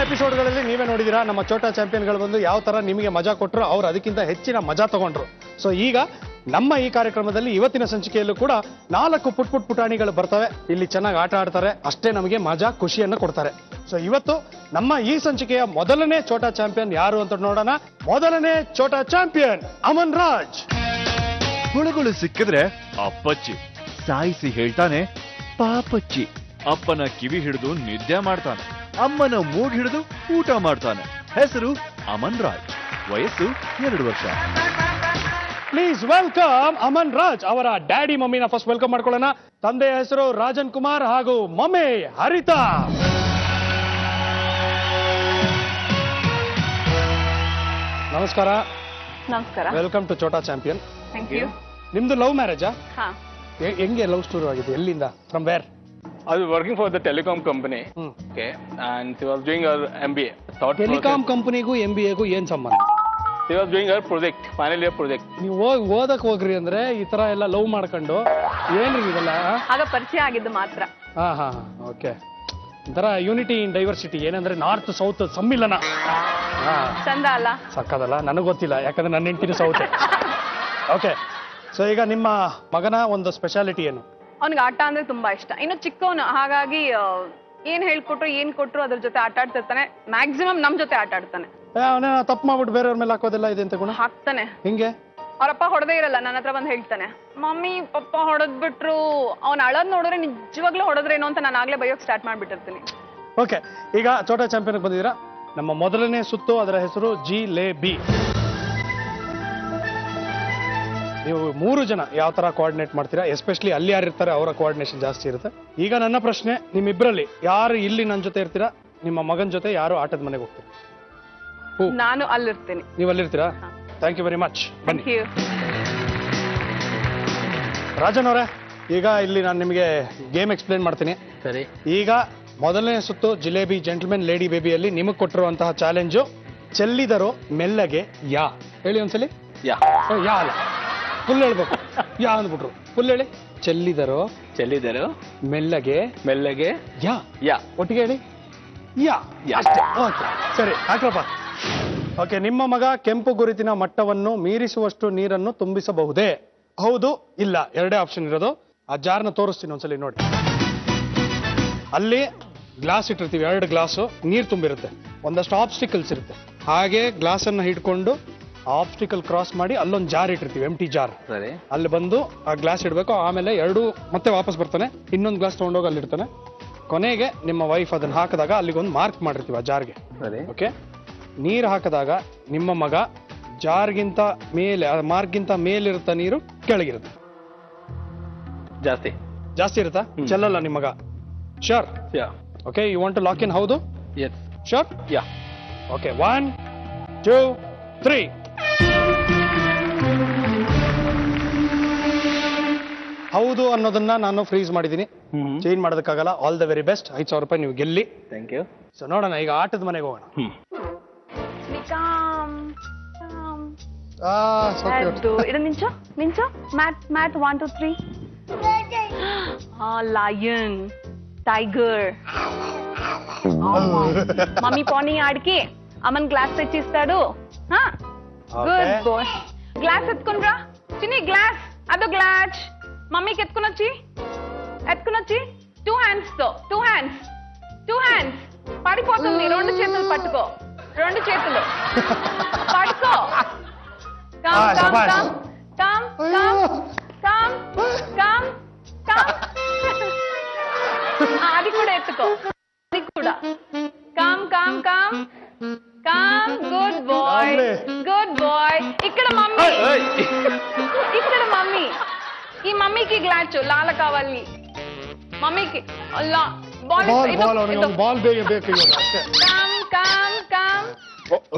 ಎಪಿಸೋಡ್ಗಳಲ್ಲಿ ನೀವೇ ನೋಡಿದಿರಾ ನಮ್ಮ ಛೋಟಾ ಚಾಂಪಿಯನ್ಗಳು ಬಂದು ಯಾವ ತರ ನಿಮಗೆ ಮಜಾ ಕೊಟ್ಟರು, ಅವ್ರು ಅದಕ್ಕಿಂತ ಹೆಚ್ಚಿನ ಮಜಾ ತಗೊಂಡ್ರು. ಸೊ ಈಗ ನಮ್ಮ ಈ ಕಾರ್ಯಕ್ರಮದಲ್ಲಿ ಇವತ್ತಿನ ಸಂಚಿಕೆಯಲ್ಲೂ ಕೂಡ 4 ಪುಟಾಣಿಗಳು ಬರ್ತವೆ. ಇಲ್ಲಿ ಚೆನ್ನಾಗಿ ಆಟ ಆಡ್ತಾರೆ, ಅಷ್ಟೇ ನಮಗೆ ಮಜಾ ಖುಷಿಯನ್ನು ಕೊಡ್ತಾರೆ. ಸೊ ಇವತ್ತು ನಮ್ಮ ಈ ಸಂಚಿಕೆಯ ಮೊದಲನೇ ಛೋಟಾ ಚಾಂಪಿಯನ್ ಯಾರು ಅಂತ ನೋಡೋಣ. ಮೊದಲನೇ ಛೋಟಾ ಚಾಂಪಿಯನ್ ಅಮನ್ ರಾಜ್. ಹುಳುಗಳು ಸಿಕ್ಕಿದ್ರೆ ಅಪ್ಪಚ್ಚಿ, ಸಾಯಿಸಿ ಹೇಳ್ತಾನೆ ಪಾಪಚ್ಚಿ. ಅಪ್ಪನ ಕಿವಿ ಹಿಡಿದು ನಿದ್ದೆ ಮಾಡ್ತಾನೆ, ಅಮ್ಮನ ಮೂಗ್ ಹಿಡಿದು ಊಟ ಮಾಡ್ತಾನೆ. ಹೆಸರು ಅಮನ್ ರಾಜ್, ವಯಸ್ಸು 2 ವರ್ಷ. Please welcome Aman Raj. ಅವರ ಡ್ಯಾಡಿ ಮಮ್ಮಿನ ಫಸ್ಟ್ ವೆಲ್ಕಮ್ ಮಾಡ್ಕೊಳ್ಳೋಣ. ತಂದೆಯ ಹೆಸರು ರಾಜನ್ ಕುಮಾರ್ ಹಾಗೂ ಮಮ್ಮಿ ಹರಿತಾ. ನಮಸ್ಕಾರ. ನಮಸ್ಕಾರ. Welcome to Chhota champion. Thank you. ನಿಮ್ದು ಲವ್ ಮ್ಯಾರೇಜಾ? ಹಾ. ಹೆಂಗೆ ಲವ್ ಸ್ಟೋರಿ ಆಗಿದೆ? ಎಲ್ಲಿಂದ? From where? I was working for the telecom company. Okay, and she was doing her MBA. Telecom ಕಂಪನಿಗೂ MBAಗೂ ಏನ್ ಸಂಬಂಧ? She was doing her project, final year project. ನೀವು ಓದಕ್ ಹೋಗ್ರಿ ಅಂದ್ರೆ ಈ ತರ ಎಲ್ಲ ಲವ್ ಮಾಡ್ಕೊಂಡು ಏನ್ರಿ ಇದೆಲ್ಲ? ಆಗ ಪರಿಚಯ ಆಗಿದ್ದು ಮಾತ್ರ. ಹಾ ಓಕೆ. ಒಂಥರ ಯೂನಿಟಿ ಇನ್ ಡೈವರ್ಸಿಟಿ, ಏನಂದ್ರೆ ನಾರ್ತ್ ಸೌತ್ ಸಮ್ಮಿಲನ. ಚಂದ ಅಲ್ಲ? ಸಕ್ಕದಲ್ಲ? ನನಗೆ ಗೊತ್ತಿಲ್ಲ, ಯಾಕಂದ್ರೆ ನನ್ನ ಹೆಂಡತಿನ ಸೌತ್. ಓಕೆ, ಸೊ ಈಗ ನಿಮ್ಮ ಮಗನ ಒಂದು ಸ್ಪೆಷಾಲಿಟಿ ಏನು? ಅವ್ನಿಗೆ ಆಟ ಅಂದ್ರೆ ತುಂಬಾ ಇಷ್ಟ. ಇನ್ನು ಚಿಕ್ಕವನು, ಹಾಗಾಗಿ ಏನ್ ಹೇಳ್ಕೊಟ್ರು ಏನ್ ಕೊಟ್ರು ಅದ್ರ ಜೊತೆ ಆಟ ಆಡ್ತಿರ್ತಾನೆ. ಮ್ಯಾಕ್ಸಿಮಮ್ ನಮ್ ಜೊತೆ ಆಟ ಆಡ್ತಾನೆ. ಅವನ ತಪ್ಪು ಮಾಡ್ಬಿಟ್ಟು ಬೇರೆಯವ್ರ ಮೇಲೆ ಹಾಕೋದಿಲ್ಲ ಇದೆ ಅಂತ ಗುಣ ಹಾಕ್ತಾನೆ. ಹಿಂಗೆ ಅವ್ರಪ್ಪ ಹೊಡೆದೇ ಇರಲ್ಲ, ನನ್ನ ಹತ್ರ ಬಂದು ಹೇಳ್ತಾನೆ, ಮಮ್ಮಿ ಪಪ್ಪ ಹೊಡೆದ್ಬಿಟ್ರು. ಅವ್ನ ಅಳದ್ ನೋಡಿದ್ರೆ ನಿಜವಾಗ್ಲೂ ಹೊಡೆದ್ರೇನೋ ಅಂತ ನಾನು ಆಗ್ಲೇ ಬೈಯೋಕ್ ಸ್ಟಾರ್ಟ್ ಮಾಡ್ಬಿಟ್ಟಿರ್ತೀನಿ. ಓಕೆ, ಈಗ ಛೋಟಾ ಚಾಂಪಿಯನ್ ಬಂದಿದ್ದೀರಾ. ನಮ್ಮ ಮೊದಲನೇ ಸುತ್ತು, ಅದರ ಹೆಸರು ಜಿಲೇಬಿ. ನೀವು 3 ಜನ ಯಾವ ತರ ಕೋಆರ್ಡಿನೇಟ್ ಮಾಡ್ತೀರಾ? ಎಸ್ಪೆಷಲಿ ಅಲ್ಲಿ ಯಾರು ಇರ್ತಾರೆ ಅವರ ಕೋಆರ್ಡಿನೇಷನ್ ಜಾಸ್ತಿ ಇರುತ್ತೆ. ಈಗ ನನ್ನ ಪ್ರಶ್ನೆ, ನಿಮ್ಮಿಬ್ಬರಲ್ಲಿ ಯಾರು ಇಲ್ಲಿ ನನ್ನ ಜೊತೆ ಇರ್ತೀರಾ? ನಿಮ್ಮ ಮಗನ ಜೊತೆ ಯಾರು ಆಟದ ಮನೆಗೆ ಹೋಗ್ತೀರಾ? ನಾನು ಅಲ್ಲಿರ್ತೀನಿ. ನೀವು ಅಲ್ಲಿರ್ತೀರಾ? Thank you very much. ಬನ್ನಿ. Thank you. ರಾಜನ್ ಅವರೇ, ಈಗ ಇಲ್ಲಿ ನಾನು ನಿಮಗೆ ಗೇಮ್ ಎಕ್ಸ್ಪ್ಲೇನ್ ಮಾಡ್ತೀನಿ. ಸರಿ. ಈಗ ಮೊದಲನೇ ಸುತ್ತು ಜಿಲೇಬಿ ಜೆಂಟಲ್ಮೆನ್ ಲೇಡಿ ಬೇಬಿಯಲ್ಲಿ ನಿಮಗೆ ಕೊಟ್ಟಿರುವಂತಹ ಚಾಲೆಂಜು ಚೆಲ್ಲಿದರು ಮೆಲ್ಲಗೆ ಯಾ. ಹೇಳಿ ಒಂದ್ಸಲಿ. ಯಾ. ಯಾ ಅಲ್ಲ, ಫುಲ್ ಹೇಳ್ಬೇಕು. ಯಾ ಅಂದ್ಬಿಟ್ರು. ಫುಲ್ ಹೇಳಿ. ಚೆಲ್ಲಿದರು ಮೆಲ್ಲಗೆ ಯಾ. ಯಾ. ಒಟ್ಟಿಗೆ ಹೇಳಿ. ಯಾ. ಓಕೆ, ಸರಿ ಹಾಕ್ರಪ್ಪ. ಓಕೆ, ನಿಮ್ಮ ಮಗ ಕೆಂಪು ಗುರುತಿನ ಮಟ್ಟವನ್ನು ಮೀರಿಸುವಷ್ಟು ನೀರನ್ನು ತುಂಬಿಸಬಹುದೇ? ಹೌದು, ಇಲ್ಲ, 2 ಆಪ್ಷನ್ ಇರೋದು. ಆ ಜಾರ್ನ ತೋರಿಸ್ತೀನಿ ಒಂದ್ಸಲಿ ನೋಡಿ. ಅಲ್ಲಿ ಗ್ಲಾಸ್ ಇಟ್ಟಿರ್ತೀವಿ, 2 ಗ್ಲಾಸು ನೀರು ತುಂಬಿರುತ್ತೆ. ಒಂದಷ್ಟು ಆಬ್ಸ್ಟಿಕಲ್ಸ್ ಇರುತ್ತೆ. ಹಾಗೆ ಗ್ಲಾಸ್ ಅನ್ನ ಹಿಡ್ಕೊಂಡು ಆಬ್ಸ್ಟಿಕಲ್ ಕ್ರಾಸ್ ಮಾಡಿ ಅಲ್ಲೊಂದು ಜಾರ್ ಇಟ್ಟಿರ್ತೀವಿ, ಎಂಟಿ ಜಾರ್. ಸರಿ. ಅಲ್ಲಿ ಬಂದು ಆ ಗ್ಲಾಸ್ ಇಡಬೇಕು. ಆಮೇಲೆ 2 ಮತ್ತೆ ವಾಪಸ್ ಬರ್ತಾನೆ, ಇನ್ನೊಂದು ಗ್ಲಾಸ್ ತಗೊಂಡೋಗಿ ಅಲ್ಲಿ ಇಡ್ತಾನೆ. ಕೊನೆಗೆ ನಿಮ್ಮ ವೈಫ್ ಅದನ್ನ ಹಾಕಿದಾಗ ಅಲ್ಲಿಗೊಂದು ಮಾರ್ಕ್ ಮಾಡಿರ್ತೀವಿ ಆ ಜಾರ್ಗೆ. ಸರಿ. ಓಕೆ, ನೀರು ಹಾಕಿದಾಗ ನಿಮ್ಮ ಮಗ ಜಾರ್ಗಿಂತ ಮೇಲೆ, ಮಾರ್ಕ್ಗಿಂತ ಮೇಲಿರುತ್ತ ನೀರು ಕೆಳಗಿರುತ್ತೆ. ಜಾಸ್ತಿ ಇರುತ್ತಾ? ಚೆಲ್ಲಲ್ಲ ನಿಮ್ಮ ಮಗ. Sure? Yeah. Okay, you want to lock in? ಹೌದು? ಎಸ್. ಶೋರ್? ಯಾ. ಓಕೆ, 1 2 3. ಹೌದು ಅನ್ನೋದನ್ನ ನಾನು ಫ್ರೀಸ್ ಮಾಡಿದ್ದೀನಿ, ಚೇಂಜ್ ಮಾಡೋದಕ್ಕಾಗಲ್ಲ. All the very best. 5,000 ರೂಪಾಯಿ ನೀವು ಗೆಲ್ಲಿ. Thank you. ಸೊ ನೋಡೋಣ, ಈಗ ಆಟದ ಮನೆಗೆ ಹೋಗೋಣ. ಇದು ನಿಂಚೋ ಮ್ಯಾಟ್ 1 2 3. Lion, tiger. మమ్మీ పోనీ ఆడికి అమ్మన్ గ్లాస్ తెచ్చిస్తాడు. Good boy. గ్లాస్ ఎత్తుకునిరా చిన్ని, గ్లాస్. అదో గ్లాస్ మమ్మీకి ఎత్తుకునొచ్చి 2 హ్యాండ్స్ తో. 2 హ్యాండ్స్ పడిపోతుంది. 2 చేతులు పట్టుకో, 2 చేతులు పట్టుకో. అది కూడా ఎత్తుకో, అది కూడా. కమ్. Good boy. ఇక్కడ మమ్మీ. ఈ మమ్మీకి గ్లాచ్ లాల కావాలి. మమ్మీకి ಬಾಲ್ ಬೇಕು.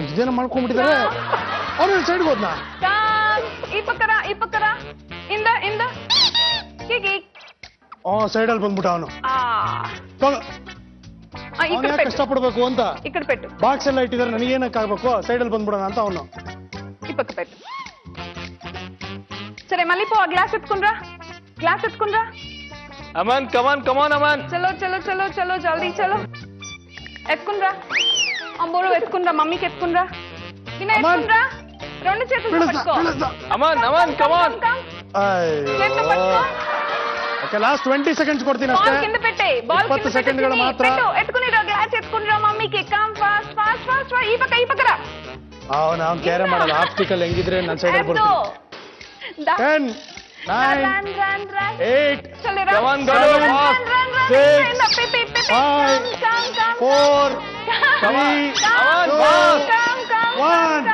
ಇದೇನ ಮಾಡ್ಕೊಂಡ್ಬಿಟ್ಟಿದ್ದಾರೆ. ಅವ್ರು ಸೈಡ್ಗೆ ಹೋದ್ನಾ? ಈ ಪಕ್ಕರ ಇಂದ ಸೈಡಲ್ಲಿ ಬಂದ್ಬಿಟ್ಟ ಅವನು. ಕಷ್ಟಪಡ್ಬೇಕು ಅಂತ ಈ ಕಡೆ ಪೆಟ್ಟು ಬಾಕ್ಸ್ ಎಲ್ಲ ಇಟ್ಟಿದ್ದಾರೆ, ನನಗೇನಕ್ಕಾಗಬೇಕು? ಸೈಡಲ್ಲಿ ಬಂದ್ಬಿಡೋಣ ಅಂತ ಅವನು. ಈ ಪಕ್ಕ ಪೆಟ್ಟು. ಸರಿ, ಮಲ್ಲಿಪೋ ಗ್ಲಾಸ್ ಎತ್ಕೊಂಡ್ರಾ? ಅಮನ್, ಕಮಾನ್ ಅಮನ್. ಚಲೋ ಜಲ್ದಿ ಚಲೋ. ಎತ್ಕೊಂಡ್ರಾ? అంబోలు ఎత్తుకునిరా మమ్మీకి ఎత్తుకునిరా వినా అమన్. ఎత్తుకునిరా రెండు చేతులు పట్టుకో Aman, come on. చేతులు పట్టుకో ఓకే లాస్ట్ 20 సెకండ్స్ కొಡ್ತೀನಿ బాల్ ಅಷ್ಟೇ కింద పెట్టే బాల్ 20 కింద ಸೆಕೆಂಡ್ಗಳು ಮಾತ್ರ. ఎత్తుకునిరా గ్లాస్ ఎత్తుకునిరా మమ్మీకి కమ్ ఫాస్ట్ ఫాస్ట్ ఫాస్ట్ ఈ పక్కరా ಅವನು ಕೇರೆ ಮಾಡಲ್ಲ ಆಪ್ಟಿಕಲ್ ಹೆಂಗಿದ್ರೆ ನನ್ನ ಸೈಡ್ ಎದ್ದು. ಬರ್ತೀನಿ 10 9 ರನ್ ರನ್ ರನ್ 8 ಚಲೋ Come on, go, run fast. Run run 6 5 4 3 1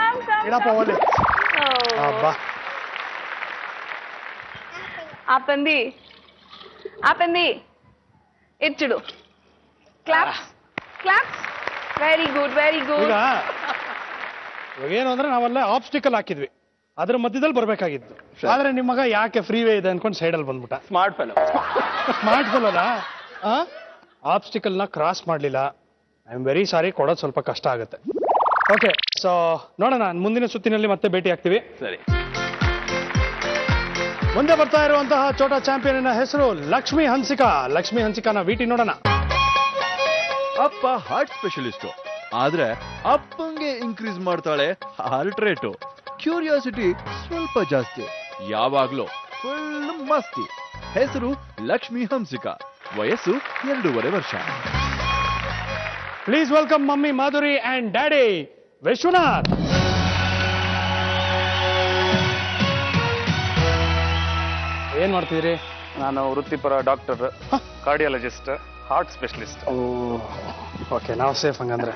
ಇಡಪ್ಪ ಒಲೆ ಅಬ್ಬಾ ఆపండి ఇచ్చుడు క్లాప్స్ క్లాప్స్ వెరీ గుడ్ ಈಗ ಇವಾಗ ಏನು ಅಂದ್ರೆ ನಾವೆಲ್ಲ ಆಬ್ಸ್ಟಿಕಲ್ ಹಾಕಿದ್ವಿ ಅದ್ರ ಮಧ್ಯದಲ್ಲಿ ಬರ್ಬೇಕಾಗಿತ್ತು ಆದ್ರೆ ನಿಮ್ಮ ಮಗ ಯಾಕೆ ಫ್ರೀವೇ ಇದೆ ಅನ್ಕೊಂಡು ಸೈಡಲ್ಲಿ ಬಂದ್ಬಿಟ್ಟ Smart fellow. ಸ್ಮಾರ್ಟ್ ಫೋನ್ ಅಲ್ಲ ಆಬ್ಸ್ಟಿಕಲ್ ನ ಕ್ರಾಸ್ ಮಾಡ್ಲಿಲ್ಲ ಐ ಆಮ್ ವೆರಿ ಸಾರಿ ಕೊಡೋದು ಸ್ವಲ್ಪ ಕಷ್ಟ ಆಗುತ್ತೆ ಓಕೆ ಸೊ ನೋಡೋಣ ಮುಂದಿನ ಸುತ್ತಿನಲ್ಲಿ ಮತ್ತೆ ಭೇಟಿ ಆಗ್ತೀವಿ ಸರಿ. ಮುಂದೆ ಬರ್ತಾ ಇರುವಂತಹ ಚೋಟಾ ಚಾಂಪಿಯನ್ ಹೆಸರು ಲಕ್ಷ್ಮಿ ಹನ್ಸಿಕಾನ ವಿಟಿ ನೋಡೋಣ ಅಪ್ಪ ಹಾರ್ಟ್ ಸ್ಪೆಷಲಿಸ್ಟ್ ಆದ್ರೆ ಅಪ್ಪಂಗೆ ಇನ್ಕ್ರೀಸ್ ಮಾಡ್ತಾಳೆ ಹಾರ್ಟ್ ರೇಟು ಕ್ಯೂರಿಯಾಸಿಟಿ ಸ್ವಲ್ಪ ಜಾಸ್ತಿ ಯಾವಾಗ್ಲೂ ಫುಲ್ ಮಸ್ತಿ ಹೆಸರು ಲಕ್ಷ್ಮಿ ಹಂಸಿಕಾ ವಯಸ್ಸು 2.5 ವರ್ಷ please welcome mummy Madhuri and daddy Vishwanath ಏನ್ ಮಾಡ್ತಿದ್ರಿ ನಾನು ವೃತ್ತಿಪರ doctor, cardiologist, heart specialist. Okay ನಾವು ಸೇಫ್ ಹಂಗಂದ್ರೆ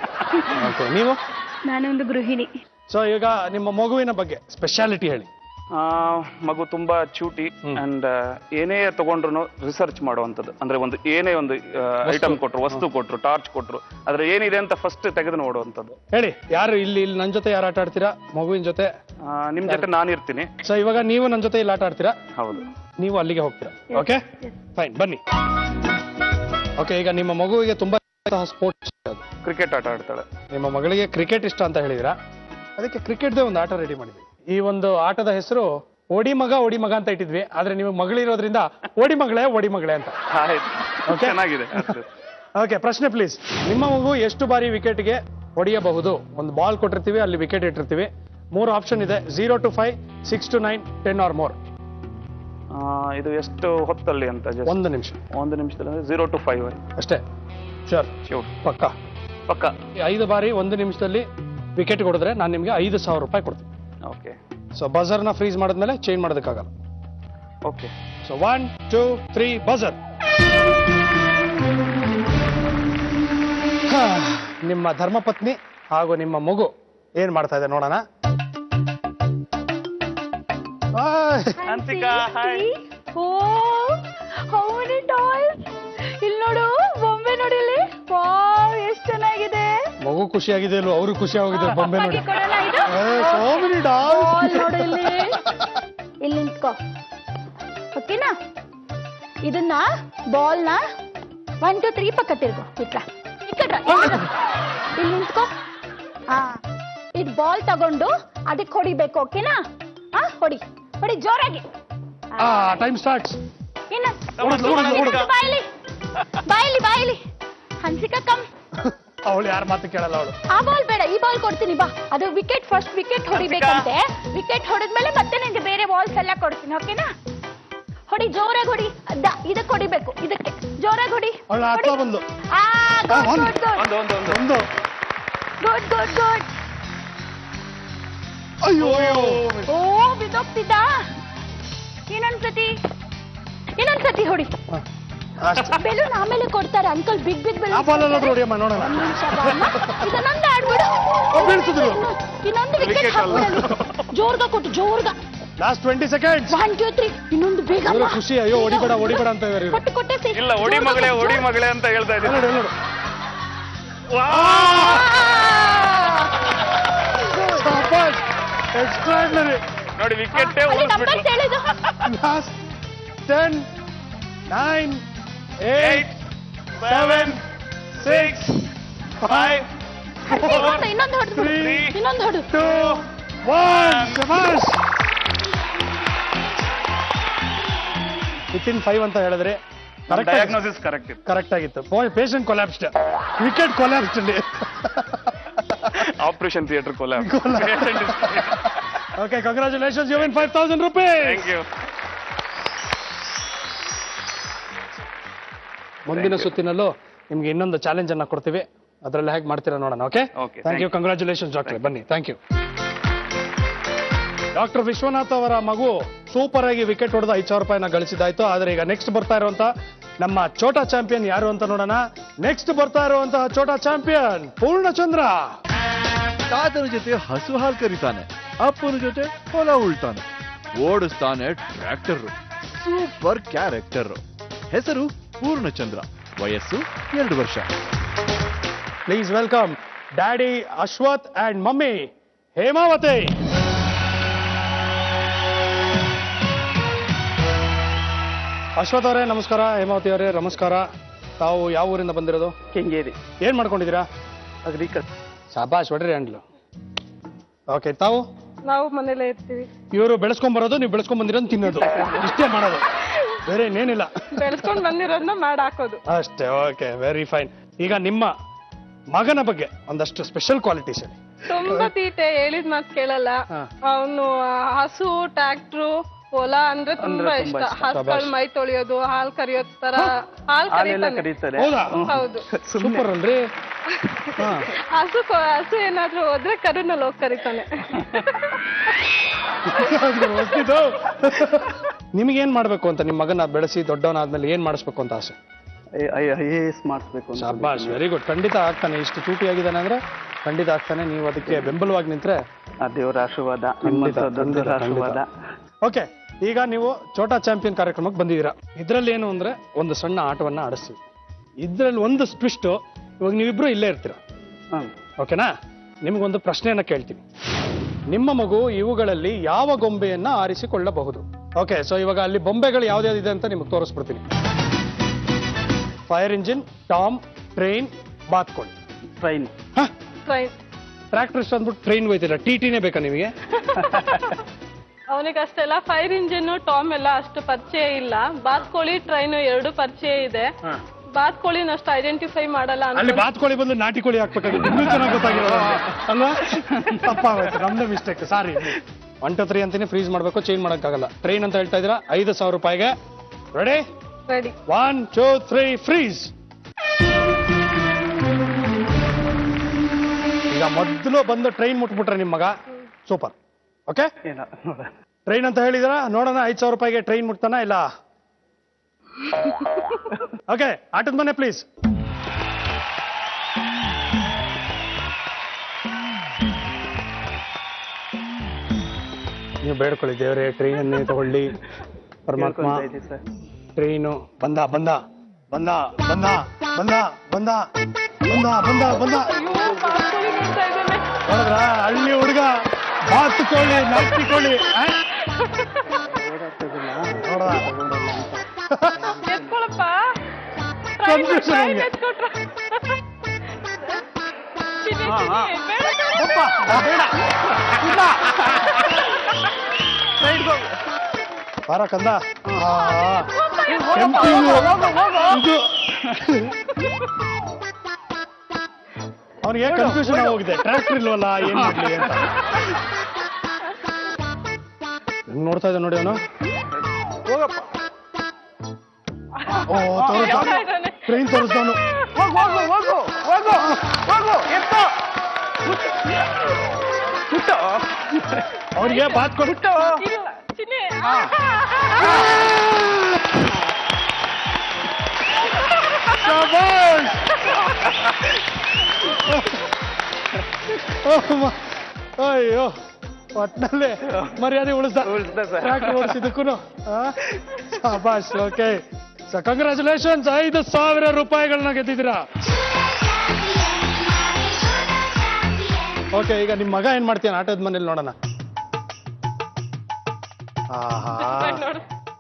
ಓಕೆ ನೀವು ನಾನೊಂದು ಗೃಹಿಣಿ ಸೊ ಈಗ ನಿಮ್ಮ ಮಗುವಿನ ಬಗ್ಗೆ ಸ್ಪೆಷಾಲಿಟಿ ಹೇಳಿ ಮಗು ತುಂಬಾ ಚೂಟಿ ಅಂಡ್ ಏನೇ ತಗೊಂಡ್ರು ರಿಸರ್ಚ್ ಮಾಡುವಂಥದ್ದು. ಅಂದ್ರೆ ಏನೇ ಒಂದು ಐಟಮ್ ಕೊಟ್ರು, ವಸ್ತು ಕೊಟ್ರು, ಟಾರ್ಚ್ ಕೊಟ್ರು, ಅದ್ರ ಏನಿದೆ ಅಂತ ಫಸ್ಟ್ ತೆಗೆದು ನೋಡುವಂಥದ್ದು. ಹೇಳಿ ಯಾರು ಇಲ್ಲಿ ನನ್ನ ಜೊತೆ ಯಾರು ಆಟ ಆಡ್ತೀರಾ ಮಗುವಿನ ಜೊತೆ ನಿಮ್ ಜೊತೆ ನಾನಿರ್ತೀನಿ. ಸೊ ಇವಾಗ ನೀವು ನನ್ನ ಜೊತೆ ಇಲ್ಲಿ ಆಟ ಆಡ್ತೀರಾ ಹೌದು. ನೀವು ಅಲ್ಲಿಗೆ ಹೋಗ್ತೀರಾ ಓಕೆ ಫೈನ್ ಬನ್ನಿ ಓಕೆ ಈಗ ನಿಮ್ಮ ಮಗುವಿಗೆ ತುಂಬಾ ಸ್ಪೋರ್ಟ್ಸ್ ಕ್ರಿಕೆಟ್ ಆಟ ಆಡ್ತಾಳೆ. ನಿಮ್ಮ ಮಗಳಿಗೆ ಕ್ರಿಕೆಟ್ ಇಷ್ಟ ಅಂತ ಹೇಳಿದಿರಾ ಅದಕ್ಕೆ ಕ್ರಿಕೆಟ್ದೇ ಒಂದು ಆಟ ರೆಡಿ ಮಾಡಿದ್ವಿ ಈ ಒಂದು ಆಟದ ಹೆಸರು ಓಡಿ ಮಗ ಅಂತ ಇಟ್ಟಿದ್ವಿ ಆದ್ರೆ ನೀವು ಮಗಳಿರೋದ್ರಿಂದ ಓಡಿ ಮಗಳೇ ಅಂತ ಆಯ್ತು. Okay. ಚೆನ್ನಾಗಿದೆ. ಓಕೆ ಪ್ರಶ್ನೆ ಪ್ಲೀಸ್ ನಿಮ್ಮ ಮಗು ಎಷ್ಟು ಬಾರಿ ವಿಕೆಟ್ಗೆ ಹೊಡೆಯಬಹುದು ಒಂದು ಬಾಲ್ ಕೊಟ್ಟಿರ್ತೀವಿ ಅಲ್ಲಿ ವಿಕೆಟ್ ಇಟ್ಟಿರ್ತೀವಿ 3 ಆಪ್ಷನ್ ಇದೆ 0 to 5 6 to 9 10 or more ಇದು ಎಷ್ಟು ಹೊತ್ತಲ್ಲಿ ಅಂತ just ಒಂದು ನಿಮಿಷ ಒಂದು ನಿಮಿಷದಲ್ಲಿ 0 to 5 ಅಷ್ಟೇ ಶೋರ್ ಶೂರ್ ಪಕ್ಕ 5 ಬಾರಿ 1 ನಿಮಿಷದಲ್ಲಿ ವಿಕೆಟ್ ಕೊಡಿದ್ರೆ ನಾನು ನಿಮ್ಗೆ 5,000 ರೂಪಾಯಿ ಕೊಡ್ತೀನಿ ಓಕೆ ಸೊ ಬಜರ್ನ ಫ್ರೀಸ್ ಮಾಡಿದ್ಮೇಲೆ ಚೇಂಜ್ ಮಾಡೋದಕ್ಕಾಗಲ್ಲ ಓಕೆ. ಸೊ 1 2 3 ಬಜರ್ ನಿಮ್ಮ ಧರ್ಮಪತ್ನಿ ಹಾಗೂ ನಿಮ್ಮ ಮಗು ಏನ್ ಮಾಡ್ತಾ ಇದೆ ನೋಡೋಣ Hansika hi. Oh how many toys ಇಲ್ಲಿ ನೋಡು ಬೊಂಬೆ ನೋಡಿ ಇಲ್ಲಿ ವಾವ್ ಎಷ್ಟು ಚೆನ್ನಾಗಿದೆ ಮಗು ಖುಷಿಯಾಗಿದೆ ಇಲ್ವೋ ಅವರು ಖುಷಿಯಾಗಿದ್ದಾರೆ ಬೊಂಬೆ ನೋಡಿ ಅಪ್ಪಾಗೆ ಕೊಡೋಣ ಇದು so many ಬಾಲ್ dolls. ನೋಡು ಇಲ್ಲಿ ಇಲ್ಲಿ ನಿಂತ್ಕೋ ಓಕೆನಾ ಇದನ್ನ ಬಾಲ್ ನ 1 2 3 ಪಕ್ಕ ತಿರ್ಗು ಇಲ್ಲಿ ನಿಂತ್ಕೋ ಇದು ಬಾಲ್ ತಗೊಂಡು ಅದಕ್ಕೆ ಹೊಡಿಬೇಕು ಓಕೆನಾ ಹೊಡಿ ಜೋರಾಗಿ ಟೈಮ್ ಸ್ಟಾರ್ಟ್ಸ್ ಇನ್ನು ಹೊಡೆದ್ಲು. ಬಾಯಿಲಿ ಹನ್ಸಿಕಾ ಕಮ್ ಅವಳು ಯಾರ ಮಾತು ಕೇಳಲ್ಲ ಅವಳು ಆ ಬಾಲ್ ಬೇಡ ಈ ಬಾಲ್ ಕೊಡ್ತೀನಿ ಬಾ ಅದು ಫಸ್ಟ್ ವಿಕೆಟ್ ಹೊಡಿಬೇಕಂತೆ ವಿಕೆಟ್ ಹೊಡೆದ್ಮೇಲೆ ಮತ್ತೆ ನಿಂಗೆ ಬೇರೆ ಬಾಲ್ಸ್ ಎಲ್ಲ ಕೊಡ್ತೀನಿ ಓಕೆನಾ ಹೊಡಿ ಜೋರಾಗಿ ಹೊಡಿ ಇದಕ್ಕೆ ಹೊಡಿಬೇಕು ಇದಕ್ಕೆ ಜೋರಾಗಿ ಹೊಡಿ ಅವಳು ಆಡ್ತಾ ಬಂದು ಒಂದು ಗುಡ್ ಅಯ್ಯೋ ಓ ಬಿದ್ದೋಗ್ತಿದ್ದ ಇನ್ನೊಂದ್ಸತಿ ಹೊಡಿ ಬೆಲೂನ್ ಆಮೇಲೆ ಕೊಡ್ತಾರೆ ಅಂಕಲ್ ಬಿಗ್ ಆ ಬಾಲ್ ಎಲ್ಲ ಹೊಡಿಯಮ್ಮ ನೋಡೋಣ ಒಂದ್ ನಿಮಿಷ ಇದನ್ನೊಂದು ಆಡ್ಬಿಡು ಬೀಳ್ಸಿದ್ರು. ಇನ್ನೊಂದು ವಿಕೆಟ್ ಹಾಕ್ಬಿಡಲಿ ಜೋರ್ಗ ಲಾಸ್ಟ್ 20 ಸೆಕೆಂಡ್ಸ್ 1 2 3 ಇನ್ನೊಂದು ಬೇಗ ಇವರು ಖುಷಿ ಅಯ್ಯೋ ಹೊಡಿಬೇಡ ಅಂತ ಇದ್ದಾರೆ ಇವರು ಕೊಟ್ಟೆ ಇಲ್ಲ ಒಡಿ ಮಗಳೇ ಅಂತ ಹೇಳ್ತಾ ಇದ್ದೀನಿ. ನೋಡು ಎಕ್ಸ್ಟ್ರಾರ್ಡಿನರಿ ನೋಡಿ ವಿಕೆಟ್ ನಂಬರ್ ಹೇಳಿದು ಲಾಸ್ಟ್ 10 9 8 7 6 5 ಇನ್ನೊಂದು ಹೊಡೆದು ಇನ್ನೊಂದು ಹೊಡು 2 1 ಶಬಾಷ್ ವಿತಿನ್ 5 ಅಂತ ಹೇಳಿದ್ರೆ ಡಯಾಗ್ನೋಸಿಸ್ ಕರೆಕ್ಟ್ ಇತ್ತು. ಕರೆಕ್ಟ್ ಆಗಿತ್ತು ಪೇಷಂಟ್ ಕೊಲ್ಯಾಪ್ಸ್ಡ್ ವಿಕೆಟ್ ಕೊಲ್ಯಾಪ್ಸ್ಡ್ ಅಲ್ಲಿ operation theatre Kolar. Okay, congratulations, you win 5,000 rupees. Thank you. ಮುಂದಿನ ಸುತ್ತಿನಲ್ಲೂ ನಿಮ್ಗೆ ಇನ್ನೊಂದು ಚಾಲೆಂಜ್ ಅನ್ನ ಕೊಡ್ತೀವಿ, ಅದರಲ್ಲಿ ಹೇಗೆ ಮಾಡ್ತೀರಾ ನೋಡೋಣ. Okay, Okay, thank you, congratulations doctor. ಬನ್ನಿ, ಥ್ಯಾಂಕ್ ಯು. ಡಾಕ್ಟರ್ ವಿಶ್ವನಾಥ್ ಅವರ ಮಗು ಸೂಪರ್ ಆಗಿ ವಿಕೆಟ್ ಹೊಡೆದು 5,000 ರೂಪಾಯಿನ ಗಳಿಸಿದಾಯ್ತು. ಆದ್ರೆ ಈಗ ನೆಕ್ಸ್ಟ್ ಬರ್ತಾ ಇರುವಂತ ನಮ್ಮ ಛೋಟಾ ಚಾಂಪಿಯನ್ ಯಾರು ಅಂತ ನೋಡೋಣ. ನೆಕ್ಸ್ಟ್ ಬರ್ತಾ ಇರುವಂತಹ ಛೋಟಾ ಚಾಂಪಿಯನ್ ಪೂರ್ಣಚಂದ್ರ. ತಾತನ ಜೊತೆ ಹಸು ಹಾಲು ಕರಿತಾನೆ, ಅಪ್ಪನ ಜೊತೆ ಹೊಲ ಉಳ್ತಾನೆ, ಓಡಿಸ್ತಾನೆ ಟ್ರ್ಯಾಕ್ಟರ್. Super character. ಹೆಸರು ಪೂರ್ಣಚಂದ್ರ, ವಯಸ್ಸು 2 ವರ್ಷ. Please welcome daddy Ashwath and mummy Hemavati. Ashwath ಅವರೇ ನಮಸ್ಕಾರ, ಹೇಮಾವತಿ ಅವರೇ ನಮಸ್ಕಾರ. ತಾವು ಯಾವ ಊರಿಂದ ಬಂದಿರೋದು? ಕೆಂಗೇರಿ. ಏನ್ ಮಾಡ್ಕೊಂಡಿದ್ದೀರಾ? ಅಗ್ರಿಕಲ್ಚರ್. ಶಾಬಾಷ್, ಹೊಡ್ರಿ ಹ್ಯಾಂಡ್ಲು. ಓಕೆ, ತಾವು? ನಾವು ಮನೇಲೇ ಇರ್ತೀವಿ. ಇವರು ಬೆಳೆಸ್ಕೊಂಡ್ ಬರೋದು, ನೀವು ಬೆಳೆಸ್ಕೊಂಡ್ ಬಂದಿರೋದು ತಿನ್ನೋದು, ಇಷ್ಟೇ ಮಾಡೋದು, ಬೇರೆ ಇನ್ನೇನಿಲ್ಲ. ಬೆಳೆಸ್ಕೊಂಡ್ ಬಂದಿರೋದನ್ನ ಮಾಡಿ ಹಾಕೋದು ಅಷ್ಟೇ. Okay, very fine. ಈಗ ನಿಮ್ಮ ಮಗನ ಬಗ್ಗೆ ಒಂದಷ್ಟು ಸ್ಪೆಷಲ್ ಕ್ವಾಲಿಟೀಸ್ ಹೇಳಿ. ತುಂಬಾ ತೀಟೆ, ಹೇಳಿದ್ ಮಾತು ಕೇಳಲ್ಲ. ಹಾ. ಅವನು ಹಸು, ಟ್ರ್ಯಾಕ್ಟ್ರು, ಹೊಲ ಅಂದ್ರೆ ತುಂಬಾ ಇಷ್ಟ. ಹಸುಗಳು ಮೈ ತೊಳೆಯೋದು, ಹಾಲ್ ಕರಿಯೋದ್ ತರ ಹಾಲ್ ಕರೀತಾನೆ. ಹೌದಾ? ಹೌದು. ಸೂಪರ್ ಅಲ್ರಿ? ಹಾ. ಹಸು ಏನಾದ್ರೂ ಹೋದ್ರೆ ಕರುನಲ್ಲಿ ಹೋಗಿ ಕರೀತಾನೆ. ನಿಮ್ಗೇನ್ ಮಾಡ್ಬೇಕು ಅಂತ, ನಿಮ್ ಮಗನ ಬೆಳೆಸಿ ದೊಡ್ಡವನಾದ್ಮೇಲೆ ಏನ್ ಮಾಡಿಸ್ಬೇಕು ಅಂತ ಆಸೆ? IAS ಮಾಡಿಸ್ಬೇಕು. ಶಾಬಾಷ್, ವೆರಿ ಗುಡ್. ಖಂಡಿತ ಆಗ್ತಾನೆ. ಇಷ್ಟು ಚೂಟಿ ಆಗಿದ್ದಾನೆ ಅಂದ್ರೆ ಖಂಡಿತ ಆಗ್ತಾನೆ. ನೀವು ಅದಕ್ಕೆ ಬೆಂಬಲವಾಗಿ ನಿಂತ್ರೆ ದೇವರ ಆಶೀರ್ವಾದ, ಆಶೀರ್ವಾದ. ಓಕೆ, ಈಗ ನೀವು ಛೋಟಾ ಚಾಂಪಿಯನ್ ಕಾರ್ಯಕ್ರಮಕ್ಕೆ ಬಂದಿದ್ದೀರಾ. ಇದ್ರಲ್ಲಿ ಏನು ಅಂದ್ರೆ ಒಂದು ಸಣ್ಣ ಆಟವನ್ನ ಆಡಿಸ್ತೀವಿ. ಇದ್ರಲ್ಲಿ ಒಂದು ಟ್ವಿಸ್ಟ್, ಇವಾಗ ನೀವಿಬ್ರು ಇಲ್ಲೇ ಇರ್ತೀರಾ, ಓಕೆನಾ? ನಿಮ್ಗೊಂದು ಪ್ರಶ್ನೆಯನ್ನ ಕೇಳ್ತೀನಿ. ನಿಮ್ಮ ಮಗು ಇವುಗಳಲ್ಲಿ ಯಾವ ಗೊಂಬೆಯನ್ನ ಆರಿಸಿಕೊಳ್ಳಬಹುದು? ಓಕೆ, ಸೊ ಇವಾಗ ಅಲ್ಲಿ ಬೊಂಬೆಗಳು ಯಾವ್ದಾವ್ದಿದೆ ಅಂತ ನಿಮ್ಗೆ ತೋರಿಸ್ಬಿಡ್ತೀನಿ. ಫೈರ್ ಇಂಜಿನ್, ಟಾಮ್, ಟ್ರೈನ್, ಬಾತ್ಕೋಳಿ. ಟ್ರೈನ್. ಟ್ರೈನ್. ಟ್ರ್ಯಾಕ್ಟರ್ ಅಂದ್ಬಿಟ್ಟು ಟ್ರೈನ್ ಹೋಯ್ತಿಲ್ಲ, ಟಿಟಿನೇ ಬೇಕಾ ನಿಮಗೆ? ಅವನಿಗೆ ಅಷ್ಟೆಲ್ಲ ಫೈರ್ ಇಂಜಿನ್, ಟಾಮ್ ಎಲ್ಲ ಅಷ್ಟು ಪರಿಚಯ ಇಲ್ಲ. ಬಾತ್ಕೋಳಿ, ಟ್ರೈನ್ ಎರಡು ಪರಿಚಯ ಇದೆ. ಬಾತ್ಕೋಳಿನ ಅಷ್ಟು ಐಡೆಂಟಿಫೈ ಮಾಡಲ್ಲ. ಅಲ್ಲಿ ಬಾತ್ಕೋಳಿ ಬಂದು ನಾಟಿ ಕೋಳಿ ಹಾಕ್ಬೇಕಾಗಿತ್ತು, ಇನ್ನೂ ಚೆನ್ನಾಗಿ ಗೊತ್ತಾಗಿರೋ ಅಲ್ವಾ? ತಪ್ಪಾಗೋಯ್ತು, ನಮ್ದೇ ಮಿಸ್ಟೇಕ್, ಸಾರಿ. 1 2 3 ಅಂತಾನೆ ಫ್ರೀಸ್ ಮಾಡ್ಬೇಕು, ಚೇಂಜ್ ಮಾಡಕ್ಕಾಗಲ್ಲ. ಟ್ರೈನ್ ಅಂತ ಹೇಳ್ತಾ ಇದ್ದೀರಾ, 5,000 ರೂಪಾಯಿಗೆ. ರೆಡಿ? ರೆಡಿ. 1 2 3 ಫ್ರೀಸ್. ಈಗ ಮೊದಲು ಬಂದು ಟ್ರೈನ್ ಮುಟ್ಬಿಟ್ರೆ ನಿಮ್ಮ ಮಗ ಸೂಪರ್. ಓಕೆ, ಟ್ರೈನ್ ಅಂತ ಹೇಳಿದ್ರ ನೋಡೋಣ, 5,000 ರೂಪಾಯಿಗೆ ಟ್ರೈನ್ ಮುಟ್ತಾನ ಇಲ್ಲ? ಓಕೆ, ಆಟದ ಮನೆ ಪ್ಲೀಸ್. ನೀವು ಬೇಡ್ಕೊಳ್ಳಿ, ದೇವರೇ ಟ್ರೈನನ್ನೇ ತಗೊಳ್ಳಿ, ಪರಮಾತ್ಮ. ಟ್ರೈನು ಬಂದ ಬಂದ ಬಂದ ಬಂದ ಬಂದ ಬಂದ ಬಂದ ಬಂದ ಬಂದ. ನೋಡಿದ್ರ, ಹಳ್ಳಿ ಹುಡುಗ ಬಾತುಕೋಳಿ, ನಾಟಿಕೋಳಿ. ನೋಡ, ಎತ್ಕೊಳಪ್ಪ. Confusion ಟ್ರೈನ್ ಆಗಿದೆ. ಎತ್ಕೊಟ್ರ. ಬಾರ ಕಂದ. ಅವನಿಗೆ ಕನ್ಫ್ಯೂಷನ್ ಆಗೋಗಿದೆ, ಟ್ರ್ಯಾಕ್ಟರ್ ಇಲ್ವಲ್ಲ, ಏನ್ ಮಾಡ್ಲಿ ಅಂತ. ಹೆಂಗ್ ನೋಡ್ತಾ ಇದ್ದ ನೋಡಿ ಅವನು. ಓ, ತೋರಿಸ್ತಾನೆ, ಟ್ರೈನ್ ತೋರಿಸ್ತಾನು. ಅವ್ರಿಗೆ ಬಾತ್ ಕೊಟ್ಟು ಇಲ್ಲ, ಚಿನ್ನಿ. ಅಯ್ಯೋ, ಒಟ್ನಲ್ಲಿ ಮರ್ಯಾದೆ ಟ್ರ್ಯಾಕ್ಟರ್ ಓಡಿಸಿದಕ್ಕೂ. ಶಾಬಾಷ್. ಓಕೆ, ಸೊ ಕಂಗ್ರ್ಯಾಚುಲೇಷನ್ಸ್, 5,000 ರೂಪಾಯಿಗಳನ್ನ ಗೆದ್ದಿದ್ದೀರಾ. ಓಕೆ, ಈಗ ನಿಮ್ಮ ಮಗ ಏನ್ ಮಾಡ್ತೀಯ ಆಟದ ಮನೇಲಿ ನೋಡೋಣ.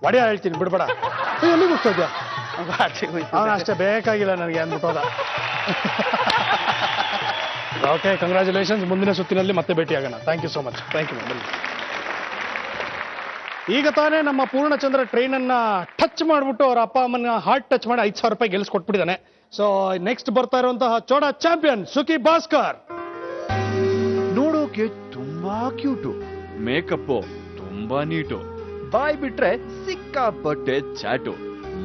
ಒಡೆಯ ಹೇಳ್ತೀನಿ, ಬಿಡ್ಬೇಡ. ಎಲ್ಲಿಗೆ ಹೋಗ್ತಾ ಇದ್ಯಾ? ಅವನ ಅಷ್ಟೇ ಬೇಕಾಗಿಲ್ಲ ನನಗೆ ಅಂದ್ಬಿಟ್ಟೋದ. Okay, congratulations. ಮುಂದಿನ ಸುತ್ತಿನಲ್ಲಿ ಮತ್ತೆ ಭೇಟಿಯಾಗೋಣ. Thank you so much. Thank you. ಬನ್ನಿ. ಈಗ ತಾನೇ ನಮ್ಮ ಪೂರ್ಣಚಂದ್ರ ಟ್ರೈನ್ ಅನ್ನ ಟಚ್ ಮಾಡ್ಬಿಟ್ಟು ಅವ್ರ ಅಪ್ಪ ಅಮ್ಮನ ಹಾರ್ಟ್ ಟಚ್ ಮಾಡಿ 5,000 ರೂಪಾಯಿ ಗೆಲ್ಸ್ಕೊಟ್ಬಿಟ್ಟಿದ್ದಾನೆ. ಸೊ ನೆಕ್ಸ್ಟ್ ಬರ್ತಾ ಇರುವಂತಹ ಛೋಟಾ ಚಾಂಪಿಯನ್ ಸುಖಿ ಭಾಸ್ಕರ್. ನೋಡೋಕೆ ತುಂಬಾ ಕ್ಯೂಟು, ಮೇಕಪ್ ತುಂಬಾ ನೀಟು, ಬಾಯ್ ಬಿಟ್ರೆ ಸಿಕ್ಕಾಪಟ್ಟೆ ಚಾಟು,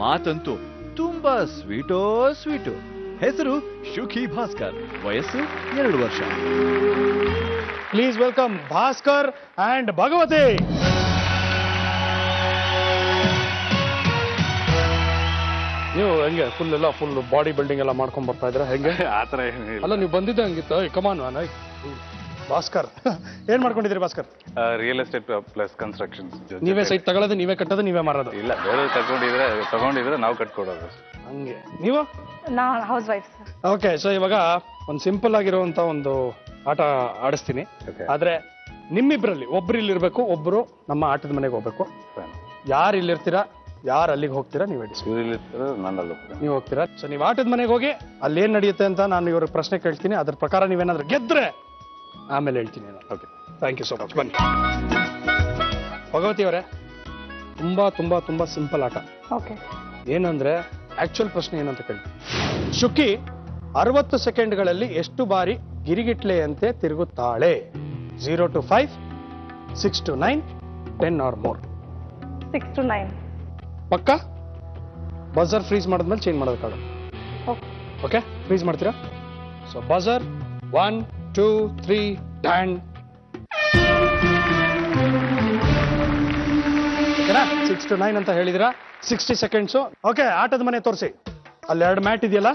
ಮಾತಂತೂ ತುಂಬಾ ಸ್ವೀಟು. ಹೆಸರು ಶುಕಿ ಭಾಸ್ಕರ್, ವಯಸ್ಸು 2 ವರ್ಷ. Please welcome Bhaskar and Bhagavati. ನೀವು ಹೆಂಗೆ ಫುಲ್ ಬಾಡಿ ಬಿಲ್ಡಿಂಗ್ ಎಲ್ಲ ಮಾಡ್ಕೊಂಡ್ ಬರ್ತಾ ಇದ್ರ ಹೆಂಗೆ? ಆತರ ಏನಿಲ್ಲ. ಅಲ್ಲ ನೀವು ಬಂದಿದ್ದೆ ಹಂಗಿತ್ತು. ಕಮಾನ್ ಭಾಸ್ಕರ್ ಏನ್ ಮಾಡ್ಕೊಂಡಿದ್ರಿ Bhaskar? Real estate plus construction. ನೀವೇ ಸೈಟ್ ತಗೊಳ್ಳೋದು, ನೀವೇ ಕಟ್ಟೋದು, ನೀವೇ ಮಾರೋದು? ಇಲ್ಲ, ಬೇರೆ ತಗೊಂಡಿದ್ರೆ ನಾವು ಕಟ್ಕೊಡೋದು. ಹಂಗೆ. ನೀವು? ನಾ house wife sir. Okay, so ಇವಾಗ ಒಂದು ಸಿಂಪಲ್ ಆಗಿರುವಂತ ಒಂದು ಆಟ ಆಡಿಸ್ತೀನಿ. Okay. ಆದ್ರೆ ನಿಮ್ಮಿಬ್ರಲ್ಲಿ ಒಬ್ರು ಇಲ್ಲಿರ್ಬೇಕು, ಒಬ್ರು ನಮ್ಮ ಆಟದ ಮನೆಗೆ ಹೋಗ್ಬೇಕು. ಯಾರು ಇಲ್ಲಿರ್ತೀರಾ, ಯಾರು ಅಲ್ಲಿಗೆ ಹೋಗ್ತೀರಾ ನೀವು ಹೇಳಿ. ನೀವು ಹೋಗ್ತೀರಾ. ಸೊ ನೀವು ಆಟದ ಮನೆಗೆ ಹೋಗಿ ಅಲ್ಲಿ ಏನ್ ನಡೆಯುತ್ತೆ ಅಂತ ನಾನು ಇವ್ರಿಗೆ ಪ್ರಶ್ನೆ ಕೇಳ್ತೀನಿ. ಅದ್ರ ಪ್ರಕಾರ ನೀವೇನಾದ್ರೂ ಗೆದ್ರೆ ಆಮೇಲೆ ಹೇಳ್ತೀನಿ. Okay, thank you so much. ಬನ್ನಿ ಭಗವತಿ ಅವರೇ, ತುಂಬಾ ತುಂಬಾ ತುಂಬಾ ಸಿಂಪಲ್ ಆಟ. ಓಕೆ. ಏನಂದ್ರೆ ಆಕ್ಚುಯಲ್ ಪ್ರಶ್ನೆ ಏನಂತ ಕೇಳ್ತೀನಿ. ಶುಕಿ 60 ಸೆಕೆಂಡ್ಗಳಲ್ಲಿ ಎಷ್ಟು ಬಾರಿ ಗಿರಿಗಿಟ್ಲೆಯಂತೆ ತಿರುಗುತ್ತಾಳೆ? 0 to 5, 6 to 9, 10 or more. 6 to 9. ಪಕ್ಕ? ಬಜರ್ ಫ್ರೀಸ್ ಮಾಡಿದ್ಮೇಲೆ ಚೇಂಜ್ ಮಾಡೋದಕ್ಕಾಗಲ್ಲ. ಓಕೆ, ಫ್ರೀಸ್ ಮಾಡ್ತೀರಾ? ಸೊ ಬಜರ್ 1, 2, 3, and 6 to 9 ಅಂತ ಹೇಳಿದಿರಾ. 60 ಸೆಕೆಂಡ್ಸ್. ಓಕೆ, ಆಟದ ಮನೆ ತೋರಿಸಿ. ಅಲ್ಲಿ 2 ಮ್ಯಾಟ್ ಇದೆಯಲ್ಲ,